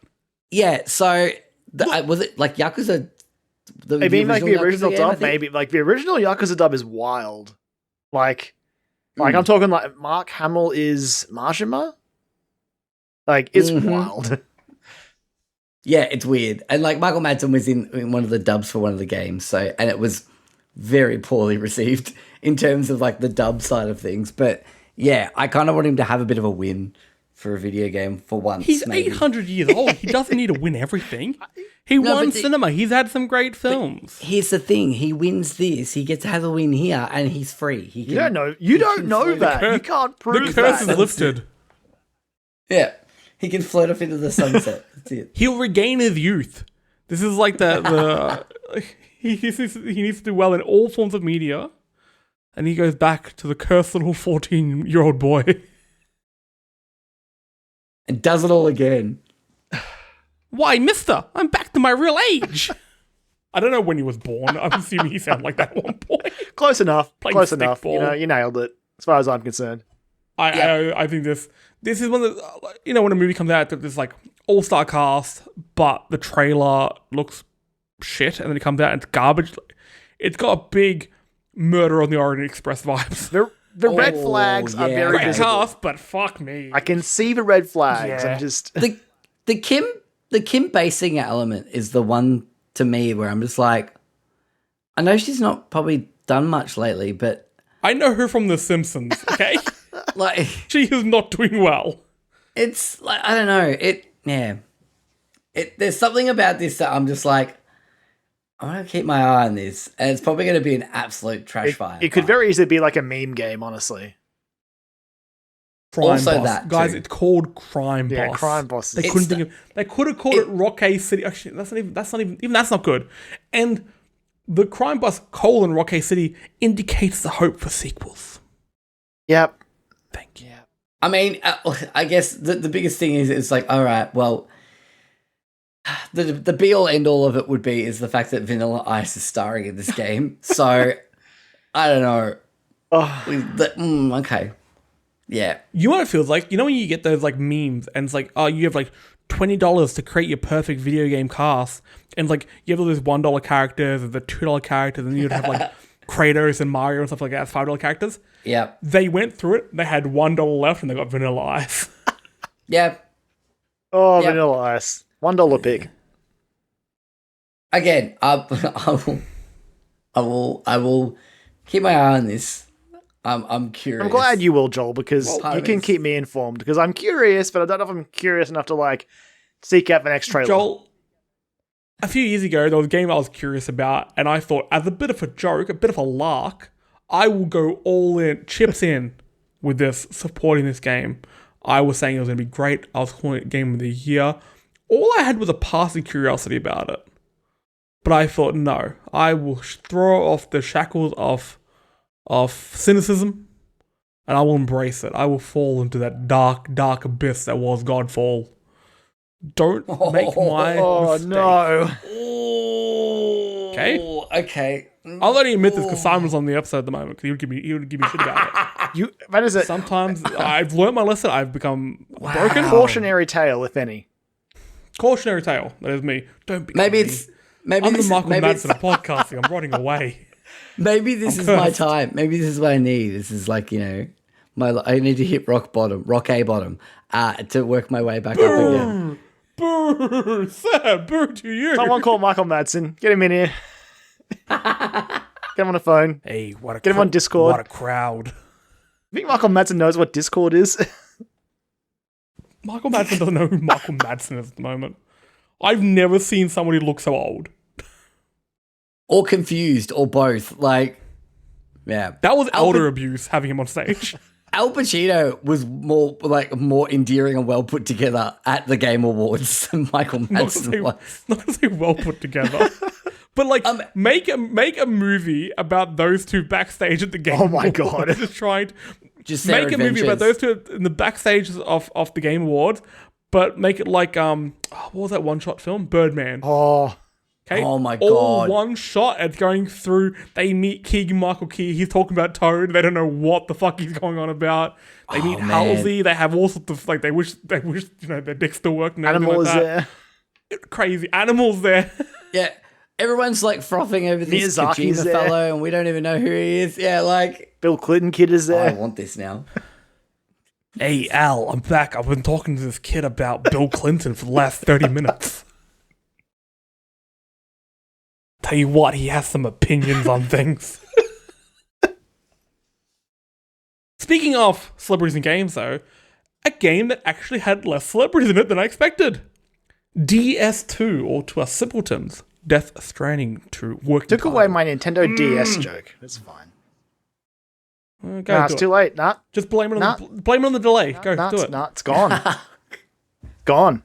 Yeah, so was it like Yakuza? I mean, like the original dub, maybe. Like the original Yakuza dub is wild. Like I'm talking like Mark Hamill is Majima. Like it's wild. Yeah, it's weird. And like Michael Madsen was in one of the dubs for one of the games, and it was very poorly received in terms of like the dub side of things. But yeah, I kind of want him to have a bit of a win for a video game for once. He's 800 years old. He doesn't need to win everything. He won cinema. He's had some great films. Here's the thing: he wins this, he gets to have a win here, and he's free. You don't know that. You can't prove the curse is lifted. Yeah. He can float off into the sunset. That's it. He'll regain his youth. This is like he needs to do well in all forms of media, and he goes back to the cursed little 14-year-old boy. And does it all again. Why, mister? I'm back to my real age. I don't know when he was born. I'm assuming he sounded like that at one point. Close enough. Close enough. You nailed it, as far as I'm concerned. I think this is one of the, when a movie comes out, there's like all-star cast, but the trailer looks shit, and then it comes out and it's garbage. It's got a big Murder on the Orient Express vibes. The red flags are very great cast, but fuck me. I can see the red flags. Yeah. I'm just the Kim Basinger element is the one to me where I'm just like, I know she's not probably done much lately, but I know her from The Simpsons. Okay. Like she is not doing well. It's like, I don't know. There's something about this that I'm just like, I'm going to keep my eye on this. And it's probably going to be an absolute trash fire. It could very easily be like a meme game, honestly. Crime also Boss. That guys, it's called Crime Boss. Yeah, Crime Boss. They could have called it Rocky City. Actually, that's not good. And the Crime Boss : Rocky City indicates the hope for sequels. Yep. Thank you. I mean, I guess the biggest thing is it's like, all right, well, the be all end all of it would be is the fact that Vanilla Ice is starring in this game. So I don't know. Okay. Yeah. You know what it feels like? You know when you get those like memes and it's like, oh, you have like $20 to create your perfect video game cast, and like you have all those $1 characters and the $2 characters, and you'd have like Kratos and Mario and stuff like that as $5 characters. Yeah. They went through it, they had $1 left, and they got Vanilla Ice. Yeah. Oh, yep. Vanilla Ice. $1 pick. Again, I will keep my eye on this. I'm curious. I'm glad you will, Joel, because you can keep me informed. Because I'm curious, but I don't know if I'm curious enough to like seek out the next trailer. Joel, a few years ago, there was a game I was curious about, and I thought, as a bit of a joke, a bit of a lark, I will go all in, chips in with this, supporting this game. I was saying it was going to be great. I was calling it Game of the Year. All I had was a passing curiosity about it. But I thought, no, I will throw off the shackles of cynicism, and I will embrace it. I will fall into that dark, dark abyss that was Godfall. Don't make my mistake. No. Okay? Okay. I'll let you admit this because Simon's on the episode at the moment because he would give me shit about it. That is a Sometimes I've learned my lesson. I've become broken. cautionary tale, if any. Cautionary tale. That is me. Don't be. Maybe me. it's maybe I'm this, the Michael maybe Madsen of podcasting. I'm rotting away. Maybe this is my time. Maybe this is what I need. This is like, I need to hit rock A bottom, to work my way back up again. Boo! Sir, boo to you. Someone call Michael Madsen. Get him in here. Get him on the phone. Hey, Get him on Discord. What a crowd. I think Michael Madsen knows what Discord is. Michael Madsen doesn't know who Michael Madsen is at the moment. I've never seen somebody look so old. Or confused, or both. Like, yeah. That was elder abuse having him on stage. Al Pacino was more endearing and well put together at the Game Awards than Michael Madsen was. Not to say well put together. But make a movie about those two backstage at the Game Oh my Awards. God. Just trying Just their make a movie about adventures. those two in the backstage of the Game Awards, but make it like what was that one shot film? Birdman. Oh, Okay. Oh my All God. one shot and going through. They meet Keegan Michael Key. He's talking about Toad. They don't know what the fuck he's going on about. They meet man. Halsey. They have all sorts of they wish their dick still worked. And everything Animal like is that. there. Crazy animals there. Yeah. Everyone's like frothing over this Miyazaki's Kojima there. fellow, and we don't even know who he is. Yeah, like, Bill Clinton kid is I there. want this now. Hey Al, I'm back. I've been talking to this kid about Bill Clinton for the last 30 minutes. Tell you what, he has some opinions on things. Speaking of celebrities in games, though, a game that actually had less celebrities in it than I expected. DS2, or to us simpletons, Death Stranding to working Took away title. my Nintendo DS joke. That's fine. Go Nah, it's do too it. late. Nah, Just blame it on the delay. Go do it. Nah, it's gone. Gone.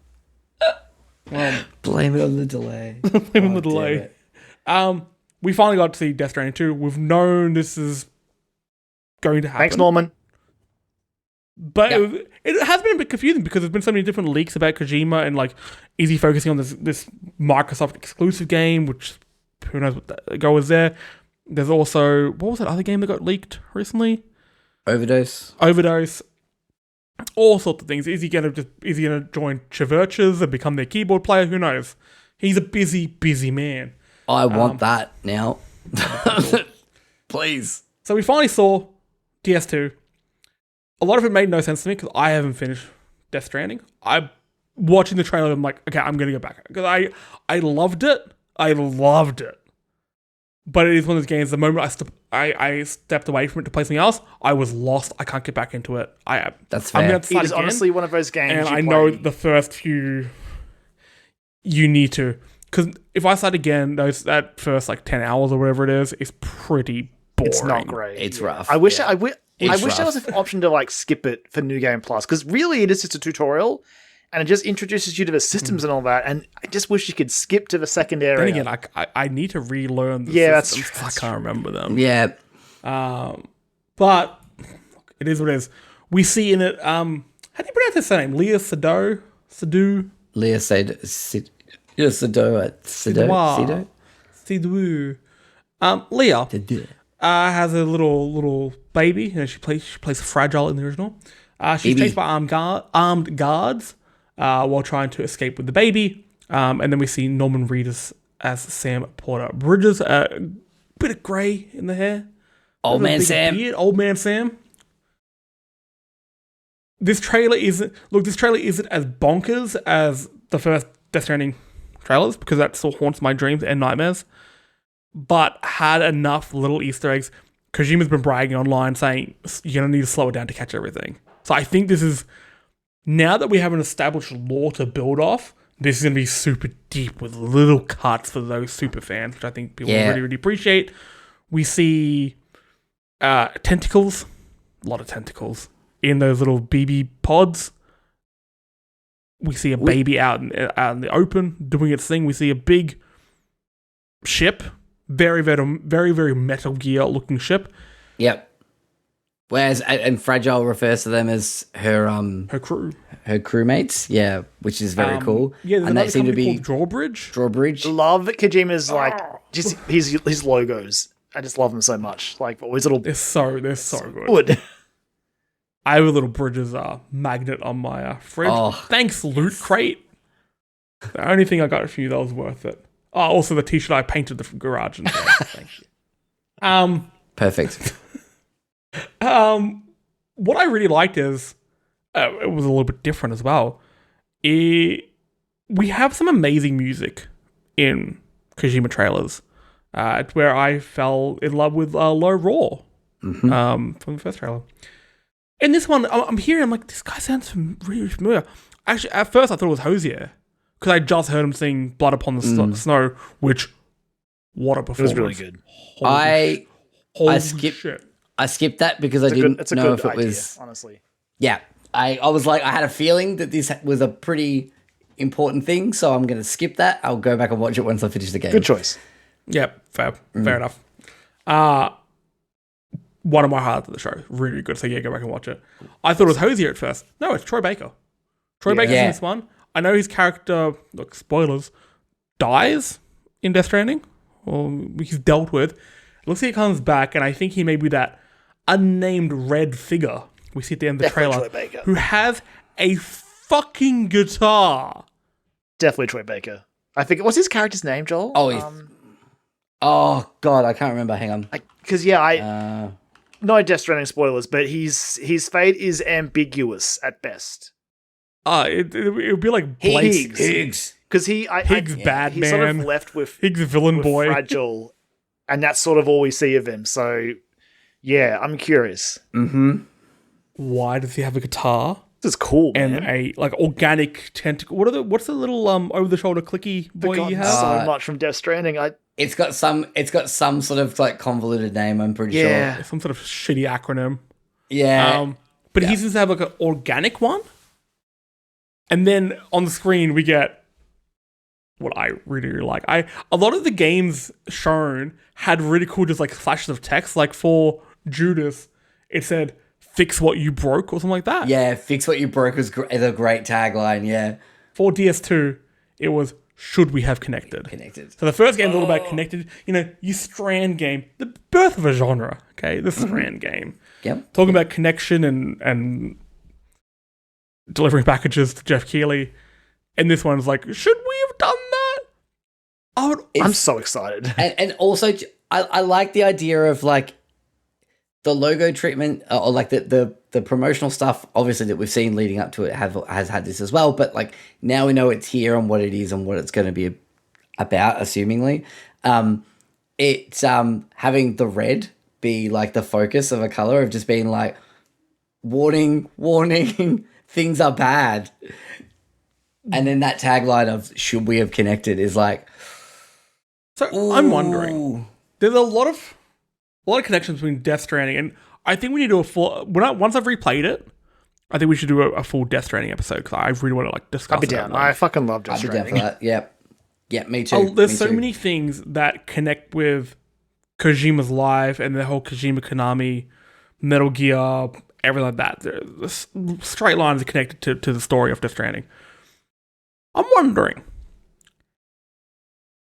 Blame it on the delay. Blame it on the God damn delay. it. We finally got to see Death Stranding 2. We've known this is going to happen. Thanks, Norman. But it has been a bit confusing because there's been so many different leaks about Kojima and like, is he focusing on this Microsoft exclusive game, which who knows what the go is there. There's also, what was that other game that got leaked recently? Overdose. All sorts of things. Is he gonna join Chiverches and become their keyboard player? Who knows? He's a busy man. I want that now. Please. So we finally saw DS2. A lot of it made no sense to me because I haven't finished Death Stranding. I'm watching the trailer. I'm like, okay, I'm gonna go back because I loved it. But it is one of those games. The moment I stepped away from it to play something else, I was lost. I can't get back into it. That's I'm fair. gonna start It is again, honestly one of those games. and you I know play- the first few you need to, because if I start again, that first like 10 hours or whatever it is pretty boring. it's not great. It's rough. I wish yeah. I wish It's there was rough. an option to like skip it for New Game Plus, because really it is just a tutorial and it just introduces you to the systems and all that, and I just wish you could skip to the second area. Then again, I need to relearn the Yeah, that's systems, true, 'cause that's I can't remember them. Yeah. But it is what it is. We see in it, how do you pronounce his name? Leah Sado? Leah said, Sido. Sidhu. Leah has a little baby. You know, she plays fragile in the original. She's chased by armed guards while trying to escape with the baby. And then we see Norman Reedus as Sam Porter Bridges. Bit of grey in the hair. Old Bit of a man big Sam. beard. Old man Sam. This trailer isn't as bonkers as the first Death Stranding trailers, because that still haunts my dreams and nightmares, but had enough little Easter eggs. Kojima's been bragging online saying you're going to need to slow it down to catch everything. So I think this is, now that we have an established lore to build off, this is going to be super deep with little cuts for those super fans, which I think people really, really appreciate. We see tentacles, a lot of tentacles in those little BB pods. We see a baby out in the open doing its thing. We see a big ship. Very, very, very, very Metal Gear looking ship. Yep. Whereas, and Fragile refers to them as her crew. Her crewmates, yeah, which is very cool. Yeah, and they seem to be Drawbridge. Love Kojima's like just his logos. I just love them so much. Like all these little. They're so good. I have a little Bridges magnet on my fridge. Oh. Thanks, Loot Crate. The only thing I got from you that was worth it. Oh, also the T-shirt I painted the garage and thank you. Perfect. What I really liked is it was a little bit different as well. We have some amazing music in Kojima trailers. It's where I fell in love with Low Roar from the first trailer. In this one, I'm hearing, I'm like, this guy sounds really familiar. Actually, at first I thought it was Hosier because I just heard him sing Blood Upon the Snow, which, what a performance. It was really good. I skipped that because I didn't know if it was... honestly. Yeah. I was like, I had a feeling that this was a pretty important thing, so I'm going to skip that. I'll go back and watch it once I finish the game. Good choice. Yep, fair enough. One of my highlights of the show. Really good. So yeah, go back and watch it. I thought it was Hosier at first. No, it's Troy Baker. Troy Baker's in this one. I know his character, look, spoilers, dies in Death Stranding. Or he's dealt with. It looks like he comes back, and I think he may be that unnamed red figure we see at the end of the trailer who has a fucking guitar. Definitely Troy Baker. I think, what's his character's name, Joel? Oh, God, I can't remember. Hang on. Because, no Death Stranding spoilers, but his fate is ambiguous at best. It would be like Higgs. Because Higgs bad he's man. sort of left with Higgs villain with boy. Fragile, and that's sort of all we see of him. So, yeah, I'm curious. Why does he have a guitar? This is cool, and man. a like organic tentacle. What's the little over the shoulder clicky boy you have? So much from Death Stranding. It's got some sort of like convoluted name, I'm pretty sure. Some sort of shitty acronym. Yeah. But he seems to have like an organic one. And then on the screen we get what I really, really like. A lot of the games shown had really cool just like flashes of text. Like for Judas, it said "Fix what you broke" or something like that. Yeah, "Fix what you broke" is a great tagline. Yeah. For DS2, it was "Should we have connected?" So the first game's all about connected. You know, you Strand game, the birth of a genre. Okay, the Strand game. Yep. Talking about connection and delivering packages to Jeff Keighley. And this one's like, should we have done that? I'm so excited. And also, I like the idea of like the logo treatment or like the promotional stuff, obviously, that we've seen leading up to it has had this as well. But like now we know it's here and what it is and what it's going to be about, assumingly. It's having the red be like the focus of a color of just being like, warning, things are bad. And then that tagline of "should we have connected" is like. So I'm wondering, there's a lot of connections between Death Stranding, and I think we need to do a full. Once I've replayed it, I think we should do a full Death Stranding episode because I really want to like discuss. I'll be down. I fucking love Death Stranding. I'll be down for that. Yep. Yeah, me too. There's so many things that connect with Kojima's life and the whole Kojima Konami, Metal Gear, everything like that. The straight lines are connected to the story of Death Stranding. I'm wondering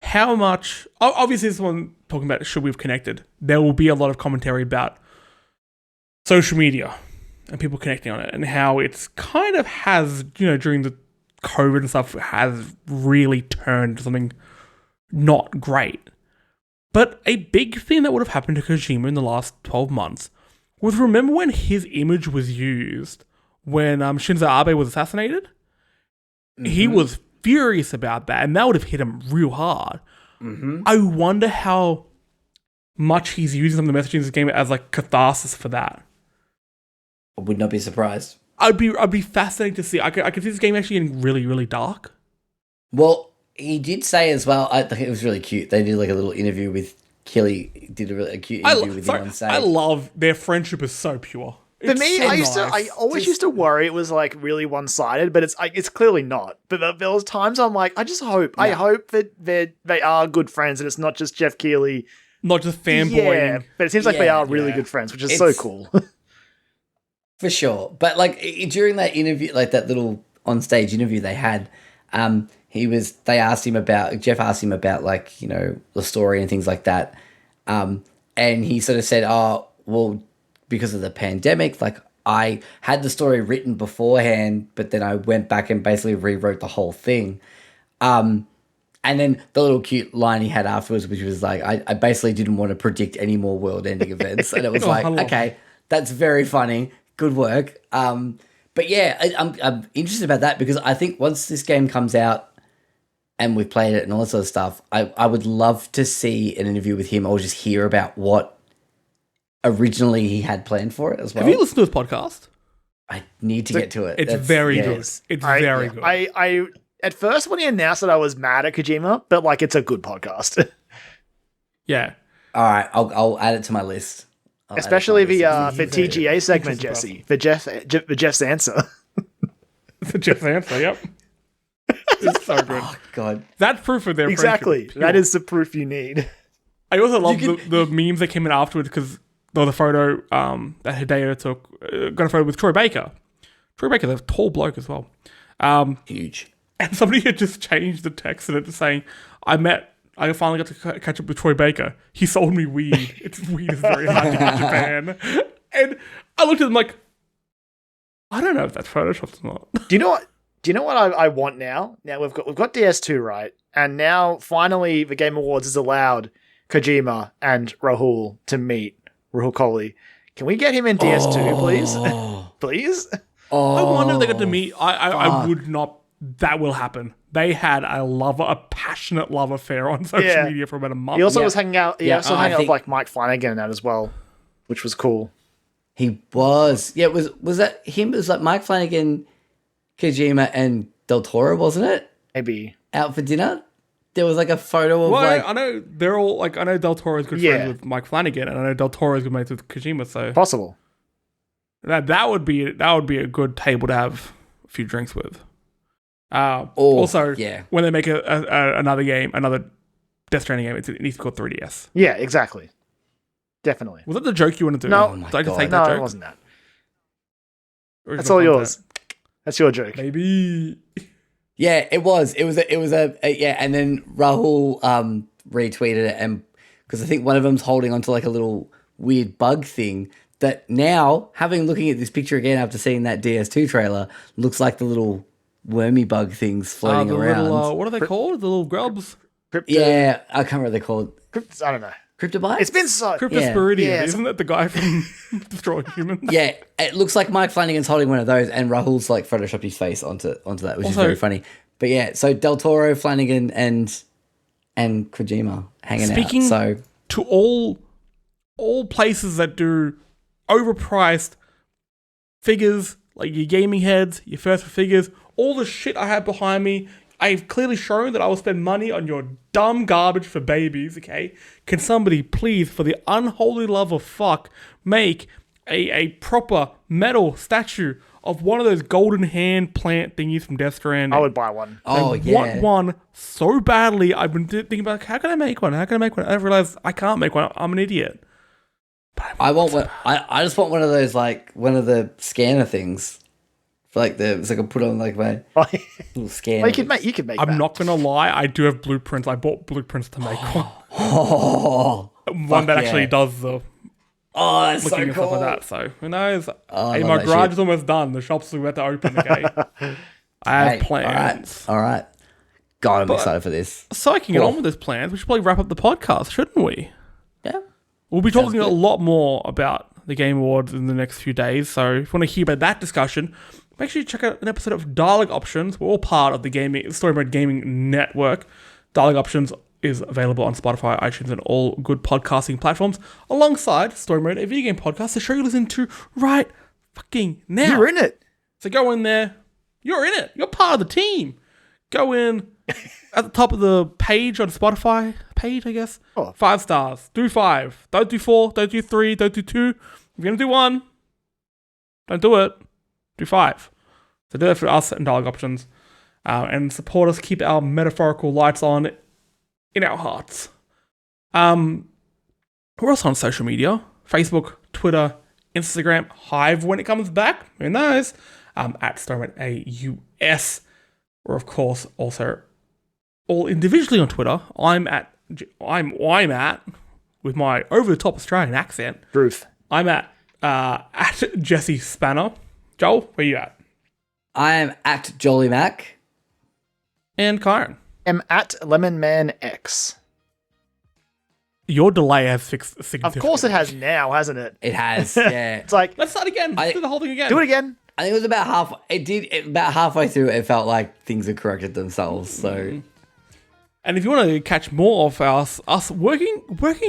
how much. Obviously, this one talking about should we have connected. There will be a lot of commentary about social media and people connecting on it and how it's kind of has, during the COVID and stuff, has really turned to something not great. But a big thing that would have happened to Kojima in the last 12 months was, remember when his image was used when Shinzo Abe was assassinated? Mm-hmm. He was furious about that, and that would have hit him real hard. Mm-hmm. I wonder how much he's using some of the messaging in this game as like catharsis for that. I would not be surprised. I'd be fascinated to see. I could see this game actually getting really, really dark. Well, he did say as well. I think it was really cute. They did like a little interview with Kelly. Did a really cute interview with him on stage. I love their friendship is so pure. For me, so I always used to worry it was like really one-sided, but it's clearly not. But there was times I'm like, I hope that they are good friends and it's not just Jeff Keighley. Not just fanboying. Yeah, but it seems like they are really Yeah. good friends, which is so cool. For sure. But like during that interview, like that little on-stage interview they had, Jeff asked him about like, you know, the story and things like that. And he sort of said, oh, well, because of the pandemic, like I had the story written beforehand, but then I went back and basically rewrote the whole thing. And then the little cute line he had afterwards, which was like, I basically didn't want to predict any more world-ending events. And it was like, okay, that's very funny. Good work. But yeah, I'm interested about that because I think once this game comes out and we've played it and all that sort of stuff, I would love to see an interview with him or just hear about what originally he had planned for it as well. Have you listened to his podcast? I need to get to it. It's very good. It's very good. I at first when he announced that I was mad at Kojima, but like it's a good podcast. Yeah. All right, I'll add it to my list. Especially the TGA segment, Jesse. For Jeff's answer. The Jeff's answer, yep. It's so good. Oh god. That's proof of their Exactly. friendship. That is the proof you need. I also love the memes that came in afterwards because there was a photo that Hideo took. Got a photo with Troy Baker. Troy Baker's a tall bloke as well. Huge. And somebody had just changed the text in it to saying, I finally got to catch up with Troy Baker. He sold me weed. Weed is very hard to get in Japan. And I looked at him like, I don't know if that's photoshopped or not. Do you know what I want now? Now we've got DS2, right? And now finally the Game Awards has allowed Kojima and Rahul to meet. Rahul Kohli. Can we get him in DS2, please? Please? I wonder if they got to meet. I would not. That will happen. They had a passionate love affair on social media for about a month. He also was hanging out. He also hung out with like Mike Flanagan and that as well, which was cool. He was. Yeah, was that him? It was like Mike Flanagan, Kojima, and Del Toro, wasn't it? Maybe. Out for dinner? There was like a photo of like... I know they're all like, I know Del Toro's good friends with Mike Flanagan, and I know Del Toro's good mates with Kojima, so... Possible. That would be a good table to have a few drinks with. Also, when they make another game, another Death Stranding game, it needs to be called 3DS. Yeah, exactly. Definitely. Was that the joke you wanted to do? No. Did I just take that joke? No, it wasn't that. That's all yours. That's your joke. Maybe. Yeah, it was. It was yeah, and then Rahul retweeted it, and because I think one of them's holding onto like a little weird bug thing that now, looking at this picture again after seeing that DS2 trailer, looks like the little wormy bug things floating around. Little, what are they called? The little grubs? Yeah, I can't remember what they're called. I don't know. Cryptobites? It's been so... Cryptosporidium. Yeah, isn't that the guy from Destroying Humans? Yeah, it looks like Mike Flanagan's holding one of those, and Rahul's like photoshopped his face onto that, which is very funny. But yeah, so Del Toro, Flanagan, and Kojima hanging out. Speaking So to all places that do overpriced figures, like your gaming heads, your first figures, all the shit I have behind me, I've clearly shown that I will spend money on your dumb garbage for babies, okay? Can somebody please, for the unholy love of fuck, make a proper metal statue of one of those golden hand plant thingies from Death Stranding? I would buy one. Oh, I yeah. want one so badly. I've been thinking about, how can I make one? I realized I can't make one. I'm an idiot. But I want one. I just want one of those, like, one of the scanner things. For like so I can put on like my little scanner. Well, you could make I'm that. not going to lie. I do have blueprints. I bought blueprints to make one. One that actually does the that's looking so and cool. stuff like that. So who knows? I Hey, love my that garage shit. is almost done. The shop's about to open. Okay, I have plans. All right. God, I'm excited for this. So I can get on with those plans. We should probably wrap up the podcast, shouldn't we? Yeah. We'll be talking a lot more about the Game Awards in the next few days. So if you want to hear about that discussion, make sure you check out an episode of Dialogue Options. We're all part of the Story Mode Gaming Network. Dialogue Options is available on Spotify, iTunes, and all good podcasting platforms, alongside Story Mode, a video game podcast, the show you listen to right fucking now. You're in it. So go in there. You're in it. You're part of the team. Go in at the top of the page on Spotify. Page, I guess. 5 stars. Do 5. Don't do 4. Don't do 3. Don't do 2. If you're going to do 1, Don't do it. Do 5. So do that for us and dialogue options. And support us, keep our metaphorical lights on in our hearts. We're also on social media. Facebook, Twitter, Instagram, Hive when it comes back. Who knows? At Stormont AUS. We're, of course, also all individually on Twitter. I'm at, with my over-the-top Australian accent. Truth. I'm at Jesse Spanner. Joel, where you at? I am at Jolly Mac. And Kyran. I'm at Lemonman X. Your delay has significant. Of course it has now, hasn't it? It has, yeah. It's like, Let's start again. Let's do the whole thing again. do it again. I think it was about halfway through. It felt like things had corrected themselves. So, And if you want to catch more of us working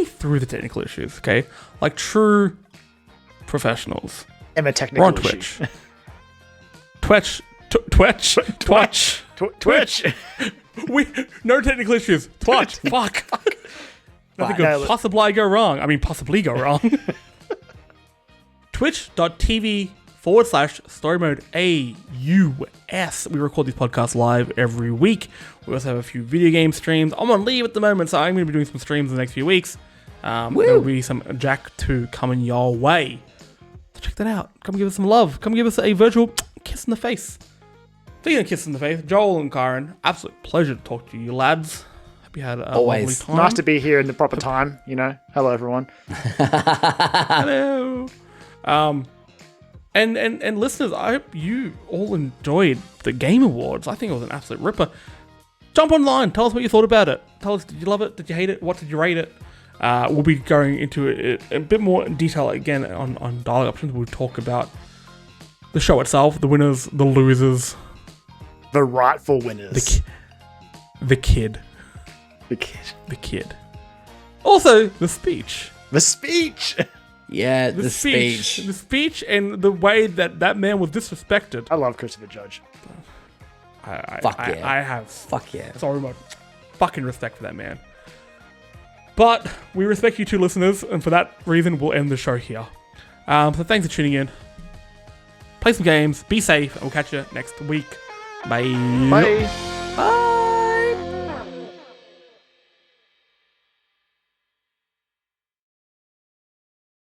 through the technical issues, okay, like true professionals, I'm a we're technical on issue. Twitch. Twitch. No technical issues. Twitch. Fuck. Nothing could possibly go wrong. Twitch.tv/Story Mode AUS. We record these podcasts live every week. We also have a few video game streams. I'm on leave at the moment, so I'm going to be doing some streams in the next few weeks. There'll be some Jack 2 coming your way. So check that out. Come give us some love. Come give us a virtual kiss in the face. Speaking of kiss in the face, Joel and Kyran, absolute pleasure to talk to you lads. Hope you had a lovely time. Nice to be here in the proper time, you know. Hello, everyone. Hello. And listeners, I hope you all enjoyed the Game Awards. I think it was an absolute ripper. Jump online. Tell us what you thought about it. Tell us, did you love it? Did you hate it? What did you rate it? We'll be going into it a bit more in detail again on dialogue options. We'll talk about the show itself, the winners, the losers. The rightful winners. The kid. The kid. The kid. Also, the speech. The speech. yeah, the speech. The speech and the way that man was disrespected. I love Christopher Judge. I have Fuck yeah. so much fucking respect for that man. But we respect you two listeners, and for that reason, we'll end the show here. So thanks for tuning in. Play some games, be safe, and we'll catch you next week. Bye. Bye. Bye.